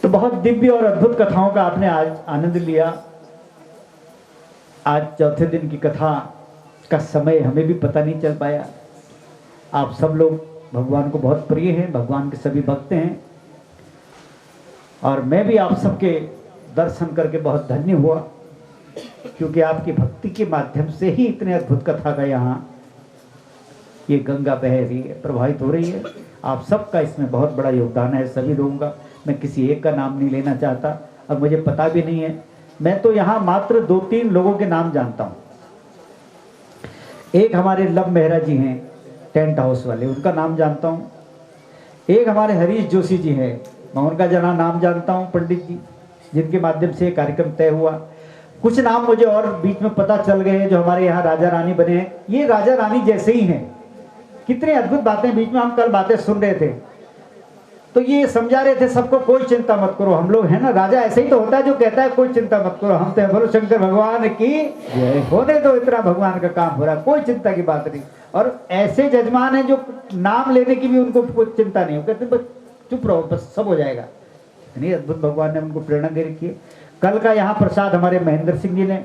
तो बहुत दिव्य और अद्भुत कथाओं का आपने आज आनंद लिया। आज चौथे दिन की कथा का समय हमें भी पता नहीं चल पाया। आप सब लोग भगवान को बहुत प्रिय हैं, भगवान के सभी भक्त हैं, और मैं भी आप सबके दर्शन करके बहुत धन्य हुआ, क्योंकि आपकी भक्ति के माध्यम से ही इतने अद्भुत कथा का यहाँ ये गंगा बह रही है, प्रभावित हो रही है। आप सबका इसमें बहुत बड़ा योगदान है, सभी लोगों का। मैं किसी एक का नाम नहीं लेना चाहता और मुझे पता भी नहीं है। मैं तो यहाँ मात्र 2-3 लोगों के नाम जानता हूँ। एक हमारे लब मेहरा जी हैं, टेंट हाउस वाले, उनका नाम जानता हूँ। एक हमारे हरीश जोशी जी हैं, मैं उनका जना नाम जानता हूँ, पंडित जी, जिनके माध्यम से कार्यक्रम तय हुआ। कुछ नाम मुझे और बीच में पता चल गए हैं जो हमारे यहाँ राजा रानी बने हैं। ये राजा रानी जैसे ही हैं। कितने अद्भुत बातें बीच में हम कल बातें सुन रहे थे, तो ये समझा रहे थे सबको, कोई चिंता मत करो, हम लोग है ना, राजा ऐसे ही तो होता है जो कहता है कोई चिंता मत करो। हम तो बोलो शंकर भगवान की होने दो, इतना भगवान का काम हो रहा है, कोई चिंता की बात नहीं। और ऐसे जजमान है जो नाम लेने की भी उनको कोई चिंता नहीं, कहते बस चुप रहो, बस सब हो जाएगा। नहीं, अद्भुत भगवान ने उनको प्रेरणा दे रखी है। कल का यहाँ प्रसाद हमारे महेंद्र सिंह जी ने,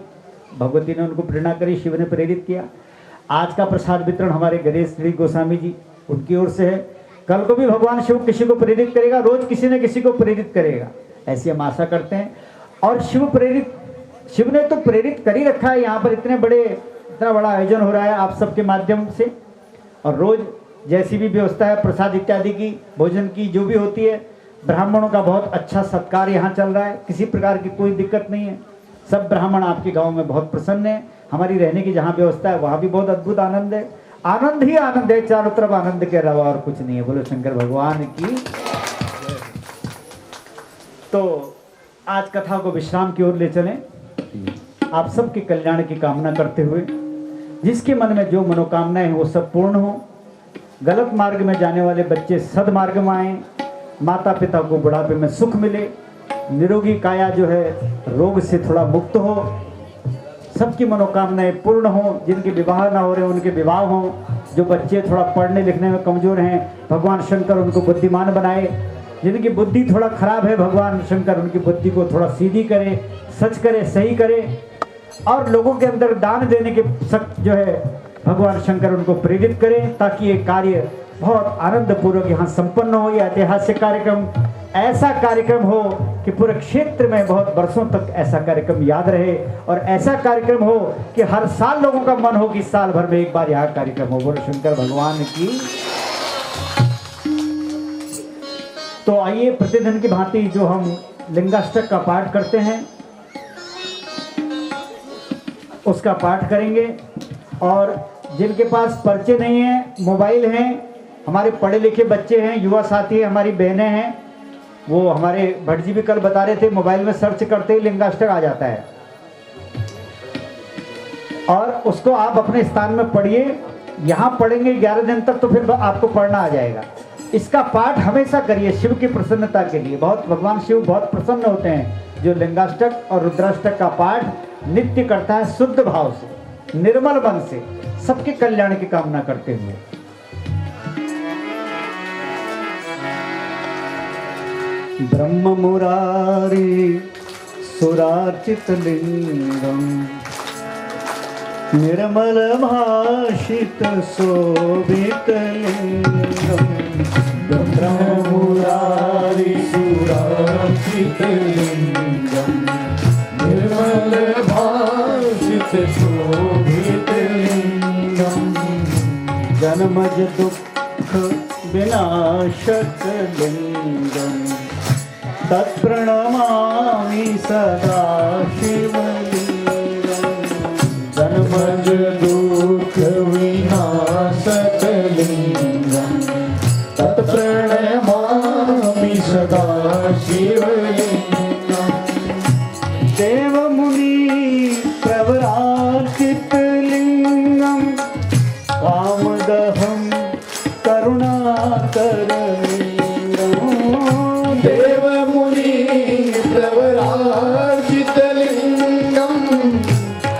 भगवती ने उनको प्रेरणा करी, शिव ने प्रेरित किया। आज का प्रसाद वितरण हमारे गणेश श्री गोस्वामी जी, उनकी ओर से है। कल को भी भगवान शिव किसी को प्रेरित करेगा, रोज किसी न किसी को प्रेरित करेगा, ऐसी हम आशा करते हैं। और शिव ने तो प्रेरित कर ही रखा है। यहाँ पर इतने बड़े, इतना बड़ा आयोजन हो रहा है आप सबके माध्यम से, और रोज जैसी भी व्यवस्था है प्रसाद इत्यादि की, भोजन की जो भी होती है, ब्राह्मणों का बहुत अच्छा सत्कार यहाँ चल रहा है, किसी प्रकार की कोई दिक्कत नहीं है। सब ब्राह्मण आपके गांव में बहुत प्रसन्न है। हमारी रहने की जहाँ व्यवस्था है वहाँ भी बहुत अद्भुत आनंद है, आनंद ही आनंद है, चारों तरफ आनंद के अलावा और कुछ नहीं है। बोलो शंकर भगवान की। तो आज कथा को विश्राम की ओर ले चलें, आप सबके कल्याण की कामना करते हुए। जिसके मन में जो मनोकामनाएं हैं वो सब पूर्ण हो। गलत मार्ग में जाने वाले बच्चे सदमार्ग में आए, माता पिता को बुढ़ापे में सुख मिले, निरोगी काया जो है रोग से थोड़ा मुक्त हो, सबकी मनोकामनाएं पूर्ण हो। जिनके विवाह ना हो रहे उनके विवाह हो, जो बच्चे थोड़ा पढ़ने लिखने में कमजोर हैं भगवान शंकर उनको बुद्धिमान बनाए, जिनकी बुद्धि थोड़ा खराब है भगवान शंकर उनकी बुद्धि को थोड़ा सीधी करे, सच करे, सही करे। और लोगों के अंदर दान देने के सख्त जो है भगवान शंकर उनको प्रेरित करें, ताकि ये कार्य बहुत आनंद पूर्वक यहाँ संपन्न हो। ये ऐतिहासिक कार्यक्रम ऐसा कार्यक्रम हो कि पूरे क्षेत्र में बहुत वर्षों तक ऐसा कार्यक्रम याद रहे, और ऐसा कार्यक्रम हो कि हर साल लोगों का मन हो कि साल भर में एक बार यहाँ कार्यक्रम हो। बोलो शंकर भगवान की। तो आइए प्रतिदिन की भांति जो हम लिंगाष्टक का पाठ करते हैं उसका पाठ करेंगे। और जिनके पास पर्चे नहीं हैं, मोबाइल हैं, हमारे पढ़े लिखे बच्चे हैं, युवा साथी हैं, हमारी बहनें हैं, वो हमारे भट्ट जी भी कल बता रहे थे, मोबाइल में सर्च करते ही लिंगाष्टक आ जाता है और उसको आप अपने स्थान में पढ़िए। यहाँ पढ़ेंगे 11 दिन तक तो फिर आपको पढ़ना आ जाएगा। इसका पाठ हमेशा करिए शिव की प्रसन्नता के लिए। बहुत भगवान शिव बहुत प्रसन्न होते हैं जो लिंगाष्टक और रुद्राष्टक का पाठ नित्य करता है, शुद्ध भाव से, निर्मल मन से, सबके कल्याण की कामना करते हुए। ब्रह्म मुरारी सुरार्चित लिंगम निर्मल भाषित शोभित लिंगम। ब्रह्म मुरारी सुरार्चित लिंगम निर्मल भाषित शोभित लिंगम। जन्मज दुख विनाशक लिंगम तत्प्रणमामि सदा शिवलिंगम। जन्मज दुख विनाशक लिंगम तत्प्रणमामि सदा शिवलिंगम। देव मुनि प्रवरार्चित लिंगम कामदहं करुणाकर लिंगम। देव मुनि प्रवरार्चित लिंगम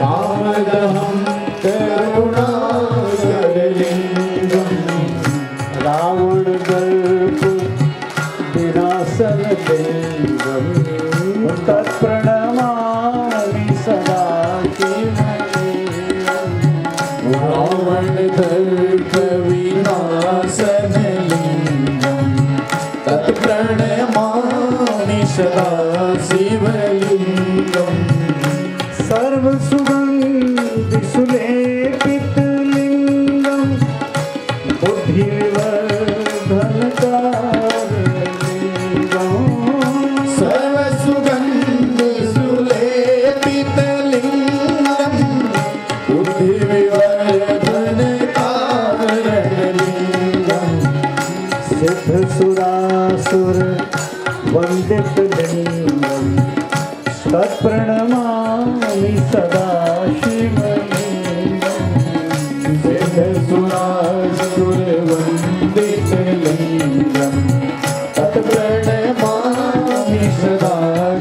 कामदहं करुणाकर लिंगम। रावण दर्प विनाशन लिंगम तत्प्रणमामि सदा शिवलिंगम। रावण दर्प विनाशन लिंगम तत्प्रणमामि सदा शिवलिंगम। सर्व सुगंधि सुलेपित लिंगम बुद्धिवर्धनकार लिंगम। सर्व सुगंध सुलेपित लिंगम बुद्धि विवर्धन कारण लिंगम। सिद्ध सुरासुर वंदित लिंगम तत्प्रणमामि सदा शिवलिंगम। सिद्ध सुरासुर वंदित लिंगम तत्प्रणमामि सदा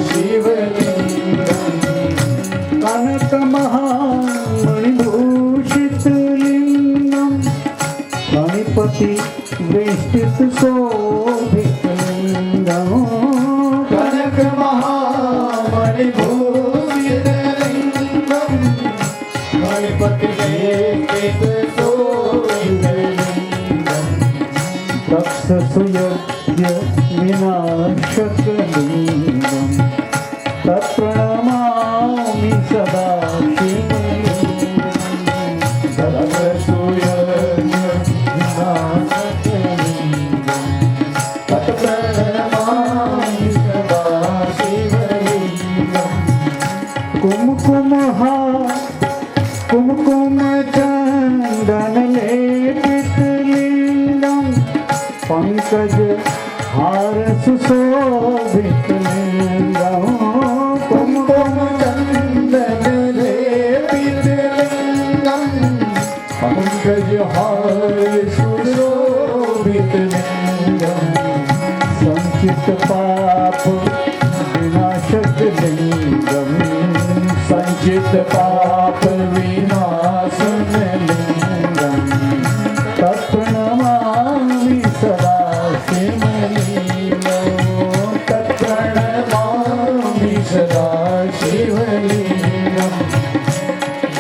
शिवलिंगम। कनक महामणिभूषित लिंगम मणिपति वेष्टित शोभित लिंगम। कनक महामणिभूषित लिंगम मणिपति वेष्टित शोभित लिंगम। दक्ष सुयज्ञ विनाशक लिंगम तत्प्रणमामि सदा शिवलिंगम। दक्ष सुयज्ञ विनाशक लिंगम तत्प्रणमामि सदा शिवलिंगम। कुमकुम चंदन लेपित लिंगम पंकज हार सुशोभित लिंगम। कुमकुम चंदन लेपित लिंगम पंकज हार सुशोभित लिंगम। संचित पाप विनाशक लिंगम संचित पाप विनाशन लिंगम तत्प्रणमामि सदा शिवलिंगम। तत्प्रणमामि सदा शिवलिंगम।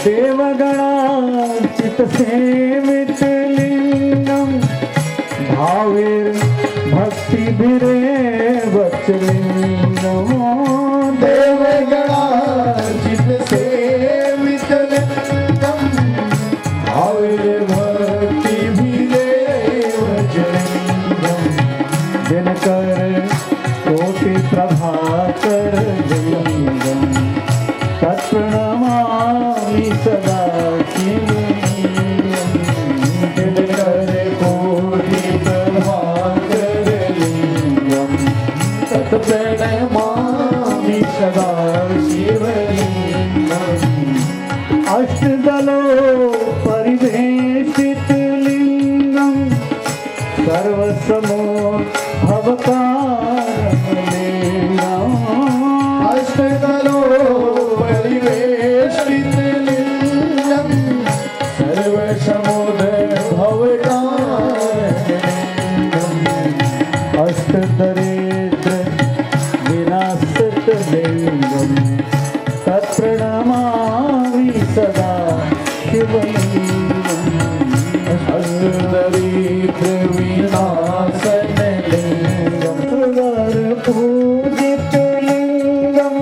देवगणार्चित सेवित लिंगम भावेर भक्ति भिरेव लिंगम। देवगणार्चित सेवित लिंगम भावे भक्ति भिरेव लिंगम। दिनकर अष्टदलो परिवेष्टित लिंगम सर्वसमो भवकारलिंगम अष्टदलो परिवेष्टित लिंगम सर्वसमुद भवकारलिंगम अष्टदरिद्र विनाशित लिंगम तत्प्रणमामि सदा शिवलिंगम अष्टदरिद्र विनाशन लिंगम सुरवर पूजित लिंगम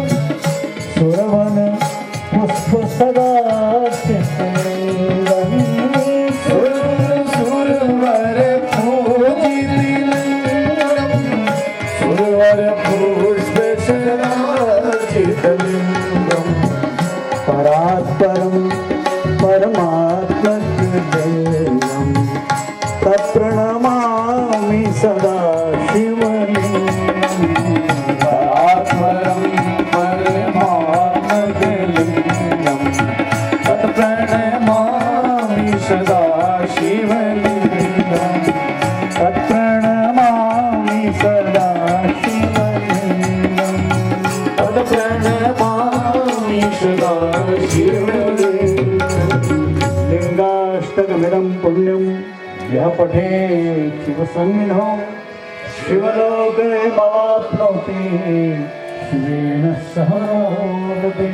सुरवन पुष्प सदा लिंगम सुरवर पूजित लिंगम सुरवर पुष्प सदाचित लिंगम परात्परम परमात्मक लिंगम तत्प्रणमामि सदा शिवलिंगम परात्परं परमात्मलिंगं तत्प्रणमामि सदा शिवलिंगं तत्प्रणमामि सदा शिवलिंगम तत्प्रणमामि सदा शिवलिंगं लिंगाष्टकमिदं पुण्यं यः पठेत् शिवसंज्ञो शिवलोके मवाप्नोति शिवेन सह मोदते।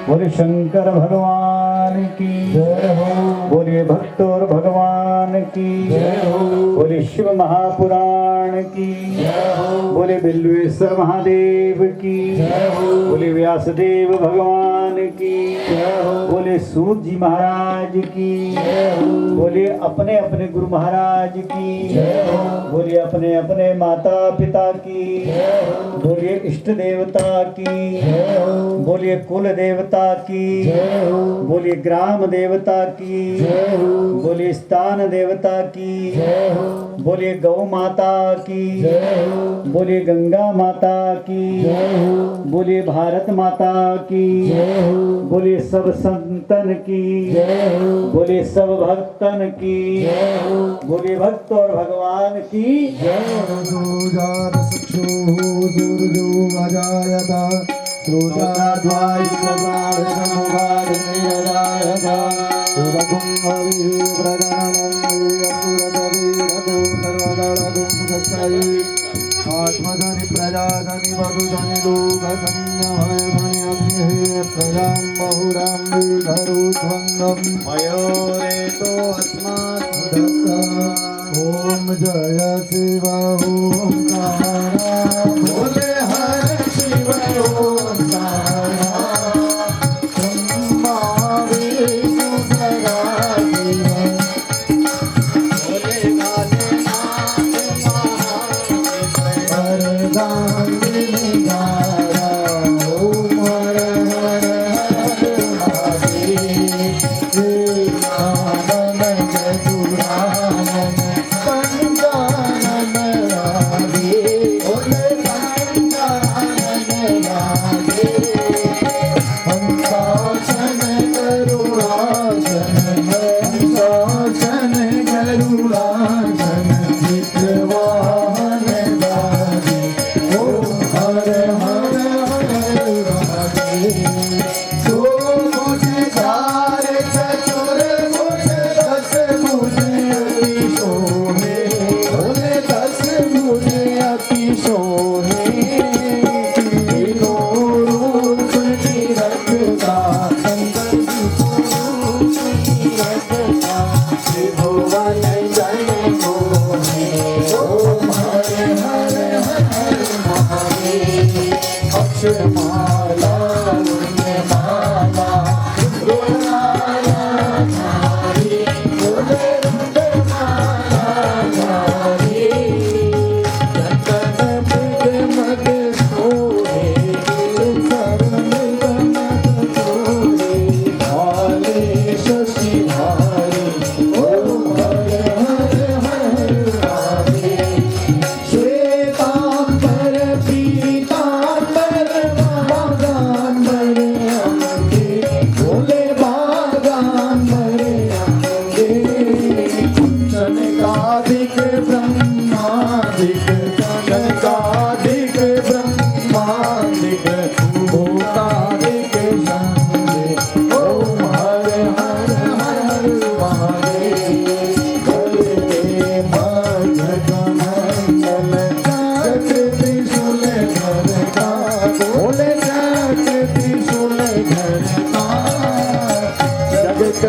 बोले शंकर भगवान की जय हो, बोलिए भक्तों भगवान की जय हो, बोले शिव महापुराण की जय हो, बोले बिल्वेश्वर महादेव की जय हो, बोले व्यासदेव भगवान की जय हो, बोले सूत जी महाराज की जय हो, बोले अपने अपने गुरु महाराज की जय हो, बोलिए अपने अपने माता पिता की जय हो, बोलिए इष्ट देवता की जय हो, बोलिए कुल देवता की जय हो, बोलिए ग्राम देवता की जय हो, बोलिए स्थान देवता की जय हो, बोलिए गौ माता की जय हो, बोलिए गंगा माता की जय हो, बोलिए भारत माता की जय हो, बोलिए सब संतन की जय हो, बोलिए सब भक्तन की जय हो, बोलिए भक्त और भगवान की जय हो। सूर्यो अजायत क्रोधाद्वायुसमुखाग्निरजायत आत्मधनि प्रजाधनि वधुधनि लोकसंज्ञमयधनि प्रजां बहुरां विधरुध्वङ्गम् मयोरेतो अस्मात् ॐ जय शिव ओंकारा बोले हर शिव ओंकारा ब्रह्मा विष्णु सदा शिव बोले गाने नाथ वरदानी गारा ओम हर हर हर महादेव श्री राम जय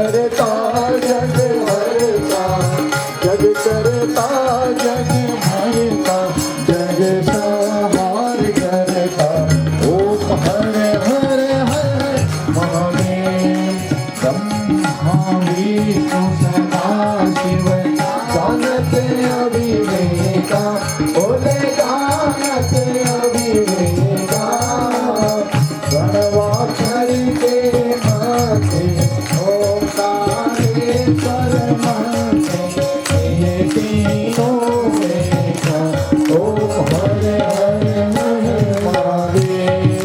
करता जग भरता, जग करता जग भरता, जग संहार करता। ओम हर हर हर महादेव। ब्रह्मा विष्णु सदा शिव जानत अविवेका, बोले जानत अविवेका। प्रणवाक्षर के माथे ओंकारेश्वर माथे, ये तीनों वेदा। ओम हर हर हर महादेव।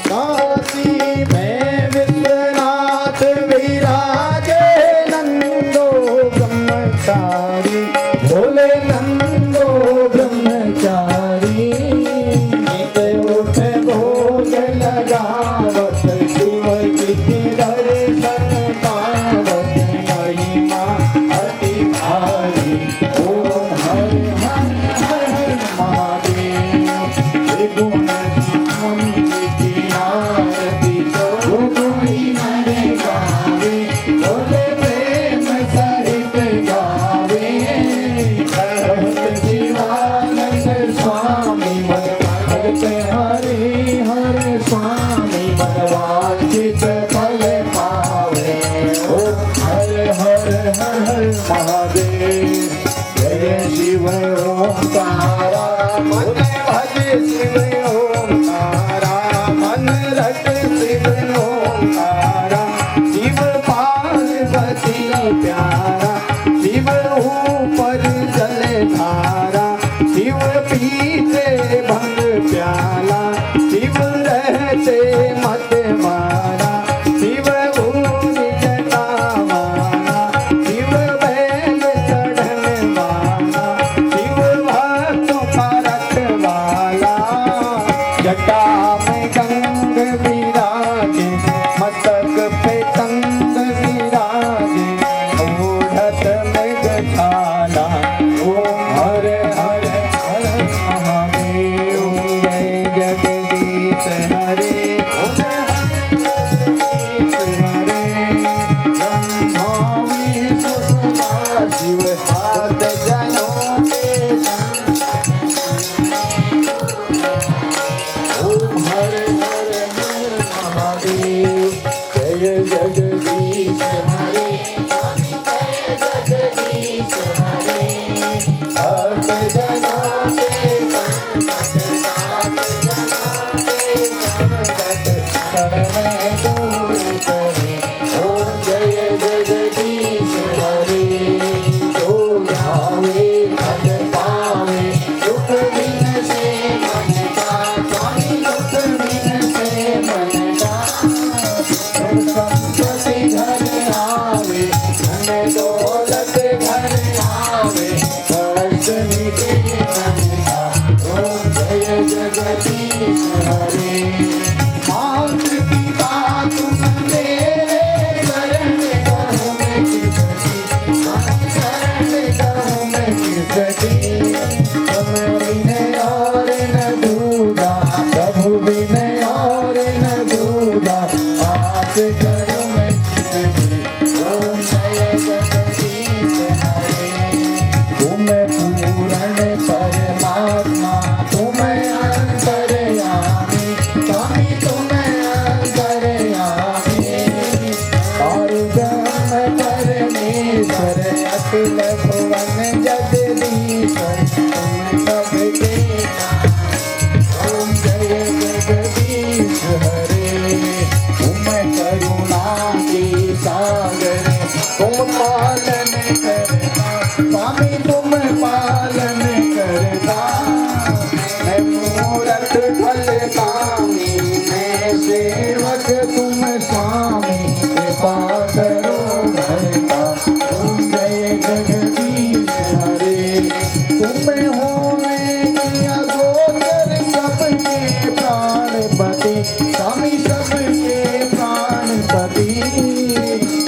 काशी में विश्वनाथ विराजे, नंदो ब्रह्मचारी, बोले नंदो ब्रह्मचारी। नित उठ भोग लगावत, शिव जी के दर्शन पावत, महिमा अति भारी। ओम हर हर हर महादेव। त्रिगुण मंत्र की आरती जो कोई नरे गावे, बोले प्रेम सहित गावे। भक्त जीवानंद स्वामी भगत हरे हरे स्वामी, मनवांछित फल पावे। ओम हर हर हर महादेव। जय शिव ओंकारा, मन भज शिव ओंकारा, मन रट शिव ओंकारा। शिव पार्वती प्यारा, शिव ऊपर जल धारा, शिव पीते भंग प्याला, शिव रहते मत मारा। शिव ऊन जटावाना, शिव बैल चढ़न वाला, शिव भक्तों का रखवाला। जटा में गंग विराजे, मस्तक पे कंग विराजे, ओढ़त मृगछाला। ओम हर हर हर महादेव। जय जगदीश हरे, हरे ब्रह्मा विष्णु सदा शिव, सात जनों के ओम हर हर हर महादेव। जय जगदीश हरे, जगदीश हरे। सात जनों के संकट शरण दूर करे। ओम जय जगदीश हरे। जो भावे पद पावे, दुख बिन से मन का, स्वामी दुख बिन से मन का। संपत्ति घर आवे, धन दौलत घर आवे, कष्ट मिटे मन का। ओम जय जगदीश हरे। मात्र पिता तुम मेरे, शरण कहूँ मैं किसकी, शरण कहूँ मैं किसकी। तुम बिन और न दूजा, प्रभु बिन और न दूजा, आस करूँ मैं किसकी। ओम जय जगदीश हरे। तुम पूर्ण परमात्मा, तुम अंतर्यामी, स्वामी तुम अंतर्यामी। और ब्रह्म परमेश्वर, अखिल भुवन जगदीश्वर, तुम सबके ओम जय जगदीश हरे। तुम करुणा की सागर, तुम पालन करता, स्वामी तुम पालन करता। मैं मूरत फल कामी, मैं सेवक तुम स्वामी, कृपा करो भरता। ओम जय जगदीश हरे। तुम हो किया गोचर सबके प्राणपति, स्वामी सबके प्राणपति।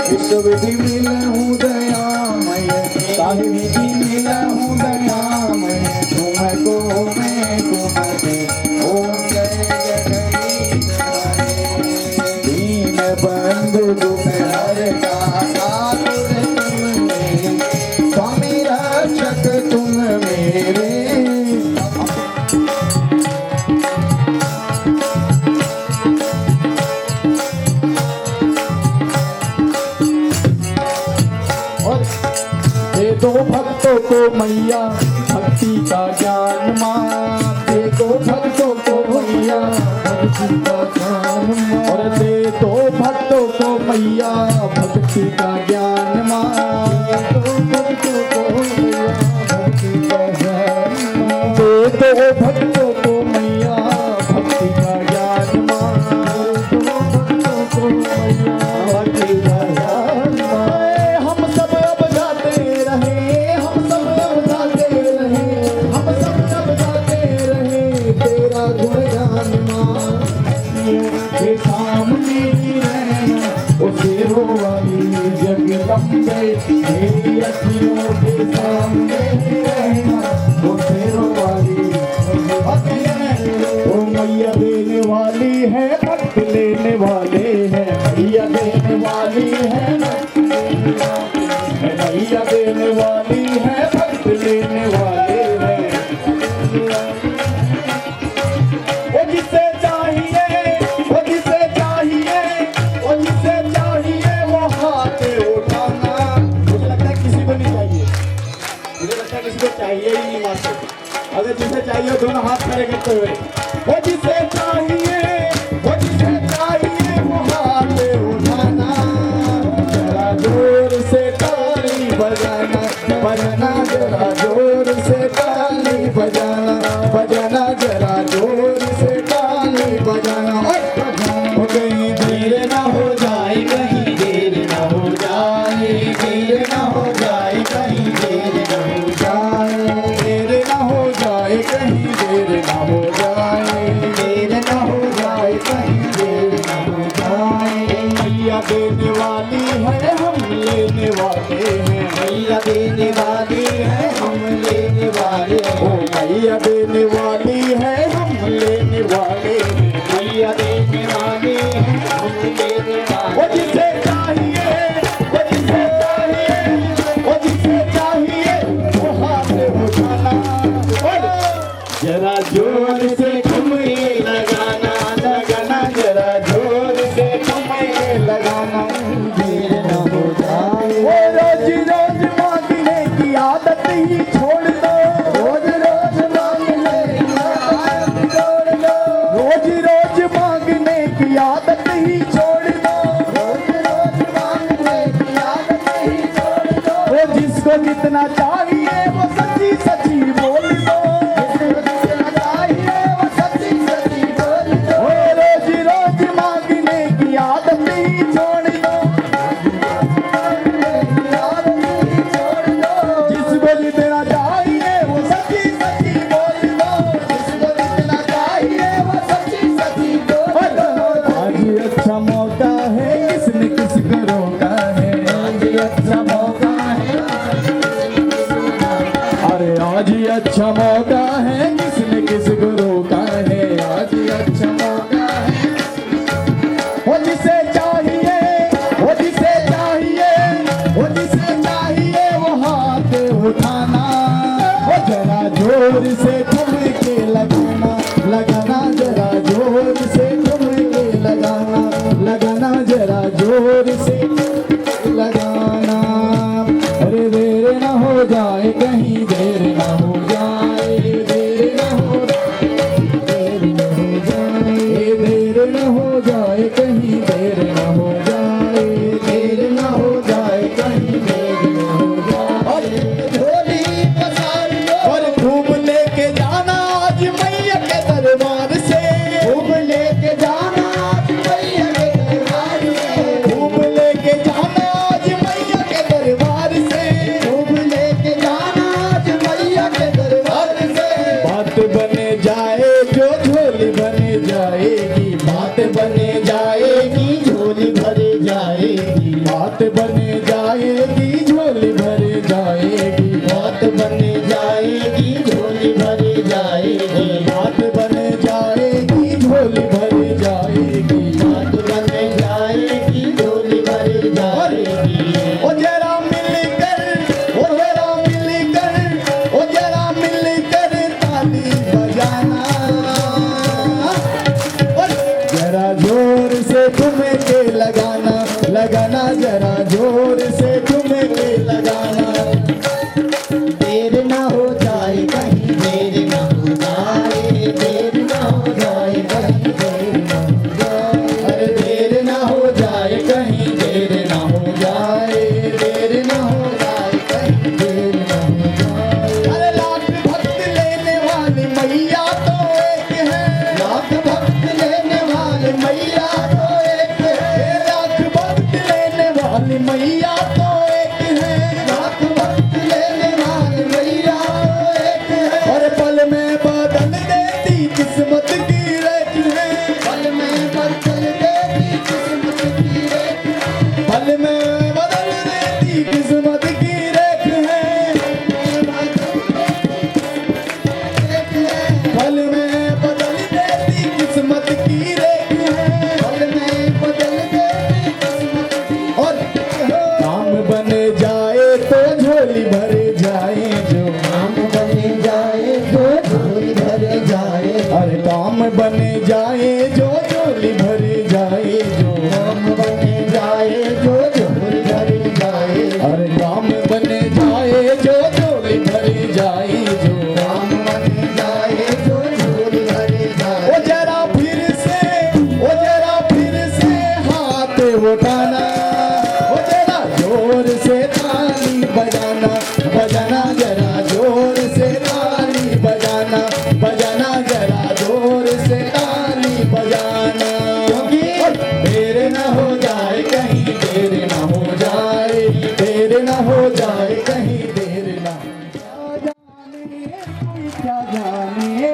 विश्व विधि मिलहूँ दयामय, साहि विधि मिलहूँ दयामय, तुमको मैं तुमसे। ओम जय जगदीश हरे। दीन बंधु दुख हरता, दो भक्तों को मैया भक्ति का ज्ञान माँ, दे दो भक्तों को मैया भक्ति का ज्ञान माँ, और दे दो भक्तों को मैया भक्ति का ज्ञान माँ, दो भक्तों को मैया भक्ति का ज्ञान माँ, दे दो भक्तों को मैया भक्ति का ज्ञान माँ, दो भक्तों को मैया भक्ति का ज्ञान माँ। हम सब अब गाते रहे, हम सब अब गाते रहे, हम सब अब गाते रहे तेरा गुणगान माँ, के सामने रहना ओ शेरों वाली जगदम्बे, मेरी अखियों के सामने रहना ओ शेरों वाली ओ मैया देने वाली है भक्त लेने वाले हैं, मैया देने वाली है मैया देने वाली है भक्त लेने वाले हैं, वो जिसे चाहिए वो जिसे चाहिए वो जिसे चाहिए वो हाथ उठाना। मुझे लगता है किसी को नहीं चाहिए, मुझे लगता है किसी को चाहिए ही नहीं माँ से। अगर जिसे चाहिए दोनों हाथ खड़े करते हुए, वो जिसे चाहिए वो जिसे चाहिए वो हाथ उठाना, जरा जोर से ताली बजाना बजाना, जरा जोर से ताली बजाना बजाना, जरा जोर से ताली बजाना। हो गई देर ना हो जाए, कहीं देर ना हो जाए, देर ना हो जाए, कहीं देर ना हो जाए, देर ना हो जाए, कहीं देर ना हो जाए, देर ना हो जाए, कहीं देर ना हो जाए। मैया देने वाली है हम लेने वाले हैं, मैया देने वाली है हम लेने वाले हैं, ओ मैया देने वाली है हम लेने वाले हैं, मैया देने वाली है हम लेने वाले। वो जिसे चाहिए वो जिसे चाहिए वो जिसे चाहिए वो हाथ उठाना, जरा जोर से ठुमके लगाना लगाना, जरा जोर से ठुमके लगाना, देर ना हो जाए। वो रोज रोज मांगने की आदत ही छोड़ दो, रोज रोज मांगने की आदत छोड़ दो, रोज रोज मांगने की आदत ही छोड़ दो, रोज रोज मांगने की आदत ही छोड़ दो। वो जिसको जितना चाहिए वो सच्ची सच्ची बोल दो, जिसको जितना चाहिए वो सच्ची सच्ची बोल दो। वो रोज रोज मांगने की आदत ही छोड़ दो, जिसको जितना चाहिए वो सच्ची सच्ची बोल दो, जिसको जितना चाहिए वो सच्ची सच्ची बोल दो। आज अच्छा मौका है किसने किसको रोका है, आज अच्छा मौका है, अरे आज अच्छा मौका है किसने किसको रोका है, आज अच्छा मौका है। वो जिसे चाहिए वो जिसे चाहिए वो जिसे चाहिए वो हाथ उठाना, वो जरा जोर से ठुमके लगाना लगाना, जरा जोर से ठुमके लगाना लगाना, जरा जोर से लगाना। अरे देर ना हो जाए, कहीं देर ना हो जाए, देर ना हो देर ना हो जाए, देर ना हो जाए, कहीं देर ना हो जाए, देर ना हो जाए, कहीं देर ना हो जाए। और झोली पसार लो और घूम लेके जोर से ताली बजाना, बजाना जरा जोर से ताली बजाना, बजाना जरा जोर से ताली बजाना। क्योंकि देर न हो जाए कहीं, देर न हो जाए, देर न हो जाए कहीं, देर न हो जाए। क्या जाने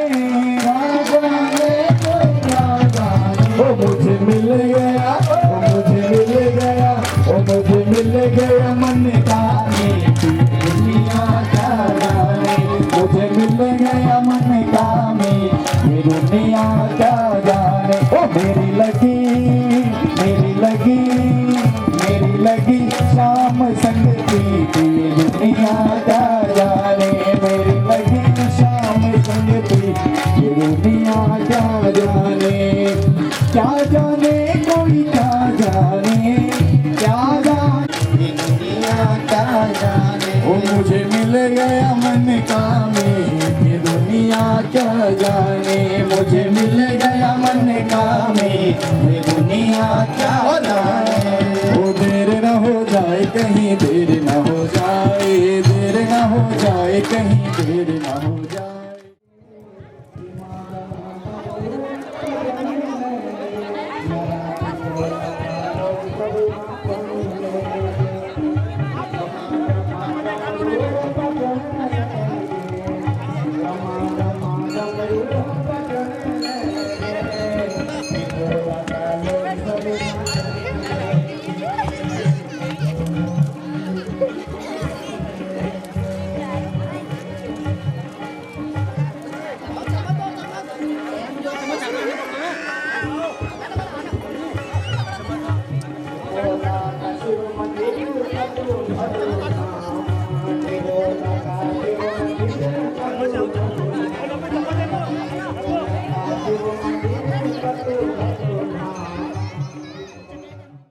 ओ मुझे मिल गया, ओ मुझे मिल गया, ओ मुझे मिल गया मन का मीठी दुनिया क्या जाने, मुझे मिल गया मन का मीठी दुनिया क्या जाने। ओ मेरी लगी, मेरी लगी, मेरी लगी शाम संग प्रीति दुनिया क्या जाने, मेरी लगी शाम संग प्रीति दुनिया क्या जाने। क्या जाने कोई क्या जाने, क्या जाने दुनिया क्या जाने। ओ मुझे मिल गया मन का मीठी दुनिया क्या जाने, मुझे मिल गया मन का मीठी दुनिया क्या जाने। ओ देर न हो जाए कहीं, देर न हो जाए, देर न हो जाए कहीं, देर न हो जाए।